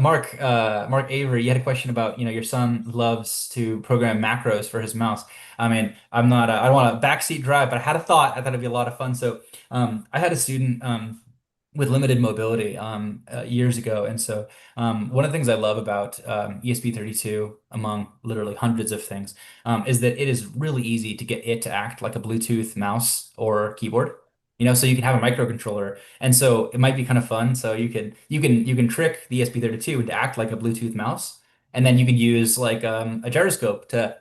B: Mark Avery, you had a question about, your son loves to program macros for his mouse. I mean, I don't want a backseat drive, but I had a thought. I thought it'd be a lot of fun. So, I had a student. with limited mobility years ago. And so one of the things I love about ESP32, among literally hundreds of things, is that it is really easy to get it to act like a Bluetooth mouse or keyboard. So you can have a microcontroller, and so it might be kind of fun. So you can trick the ESP32 to act like a Bluetooth mouse, and then you can use like a gyroscope to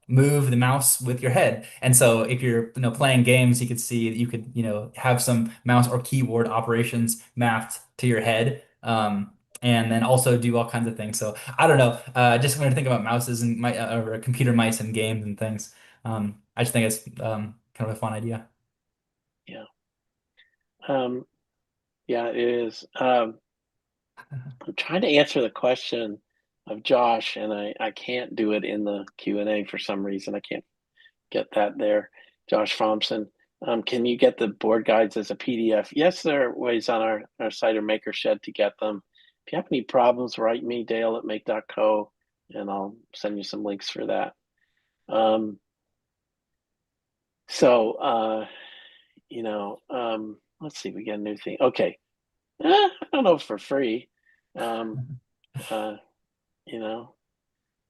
B: move the mouse with your head. And so if you're playing games, you could see that you could have some mouse or keyboard operations mapped to your head. And then also do all kinds of things. So I don't know. Just when I think about mouses and or computer mice and games and things, I just think it's kind of a fun idea.
A: Yeah. Yeah, it is. I'm trying to answer the question of Josh, and I can't do it in the Q&A for some reason. I can't get that there. Josh Thompson, can you get the board guides as a PDF? Yes, there are ways on our site or Maker Shed to get them. If you have any problems, write me, dale@make.co, and I'll send you some links for that. Let's see, we get a new thing. Okay. I don't know if for free. Um, uh, you know,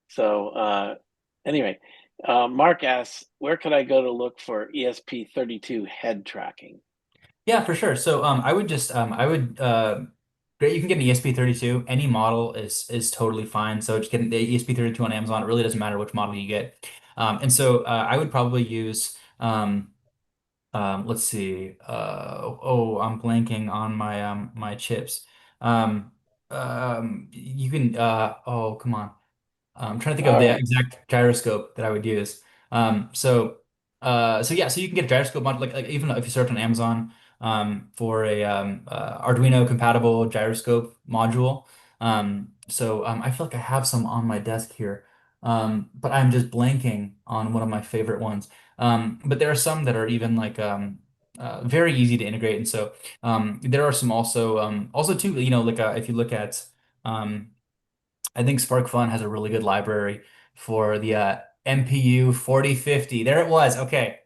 A: so anyway, Mark asks, where could I go to look for ESP32 head tracking?
B: Yeah, for sure. So I would just I would great, you can get an ESP32. Any model is totally fine. So just getting the ESP32 on Amazon. It really doesn't matter which model you get. And so I would probably use let's see. Oh, I'm blanking on my chips. Um you can oh, come on. I'm trying to think of
A: All
B: the
A: right.
B: exact gyroscope that I would use. So yeah, so you can get a gyroscope model, like even if you search on Amazon for a Arduino compatible gyroscope module. I feel like I have some on my desk here, but I'm just blanking on one of my favorite ones. But there are some that are even like very easy to integrate, and so there are some also too, like if you look at um, I think SparkFun has a really good library for the MPU 4050. There it was. Okay.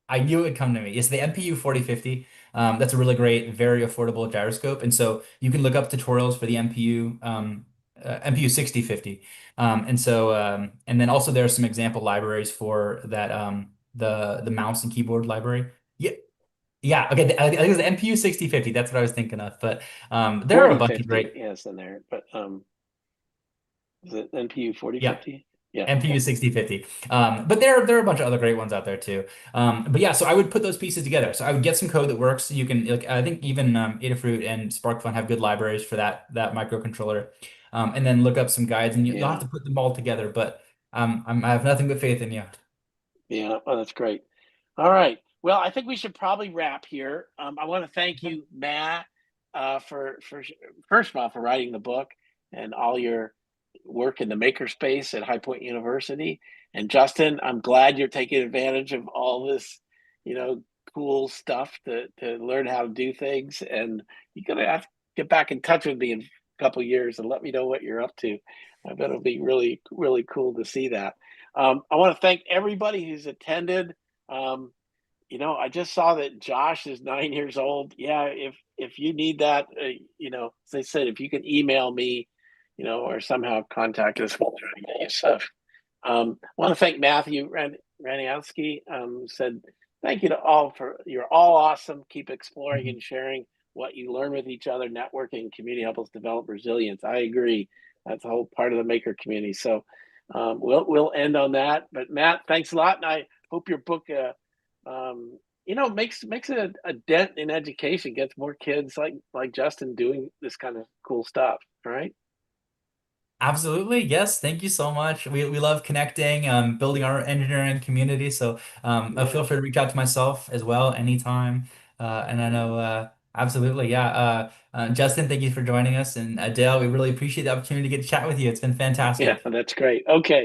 B: I knew it would come to me. It's the MPU 4050. That's a really great, very affordable gyroscope. And so you can look up tutorials for the MPU 6050. And then also there are some example libraries for that, the mouse and keyboard library. Yeah. Yeah. Okay. I think it was the MPU 6050. That's what I was thinking of. But there are a bunch of
A: 4050,
B: great,
A: yes, in there, but is it NPU
B: yeah.
A: 4050? Yeah,
B: MPU
A: okay.
B: 6050. But there are a bunch of other great ones out there too. But yeah, so I would put those pieces together. So I would get some code that works. You can like I think even Adafruit and SparkFun have good libraries for that microcontroller. And then look up some guides, and you'll have
A: Yeah,
B: to put them all together. But I have nothing but faith in you.
A: yeah, oh, that's great. All right. Well, I think we should probably wrap here. I want to thank you, Matt, for first of all for writing the book and all your work in the makerspace at High Point University. And Justin, I'm glad you're taking advantage of all this, you know, cool stuff to learn how to do things. And you're gonna have to get back in touch with me in a couple years and let me know what you're up to. I bet it'll be really, really cool to see that. I want to thank everybody who's attended. Um, I just saw that Josh is 9 years old. Yeah, if you need that, as I said, if you can email me, or somehow contact us, we'll try to get you stuff. I want to thank Matthew Raniowski. Said thank you to all for you're all awesome. Keep exploring and sharing what you learn with each other. Networking community help us develop resilience. I agree. That's a whole part of the maker community. So we'll end on that. But Matt, thanks a lot, and I hope your book, makes a dent in education, gets more kids like Justin doing this kind of cool stuff. All right.
B: Absolutely. Yes. Thank you so much. We love connecting, building our engineering community. So
A: Yeah.
B: feel free to reach out to myself as well anytime. And I
A: Yeah.
B: know, absolutely. Yeah. Justin, thank you for joining us. And Dale, we really appreciate the opportunity to get to chat with you. It's been
A: Yeah.
B: fantastic.
A: That's great. Okay.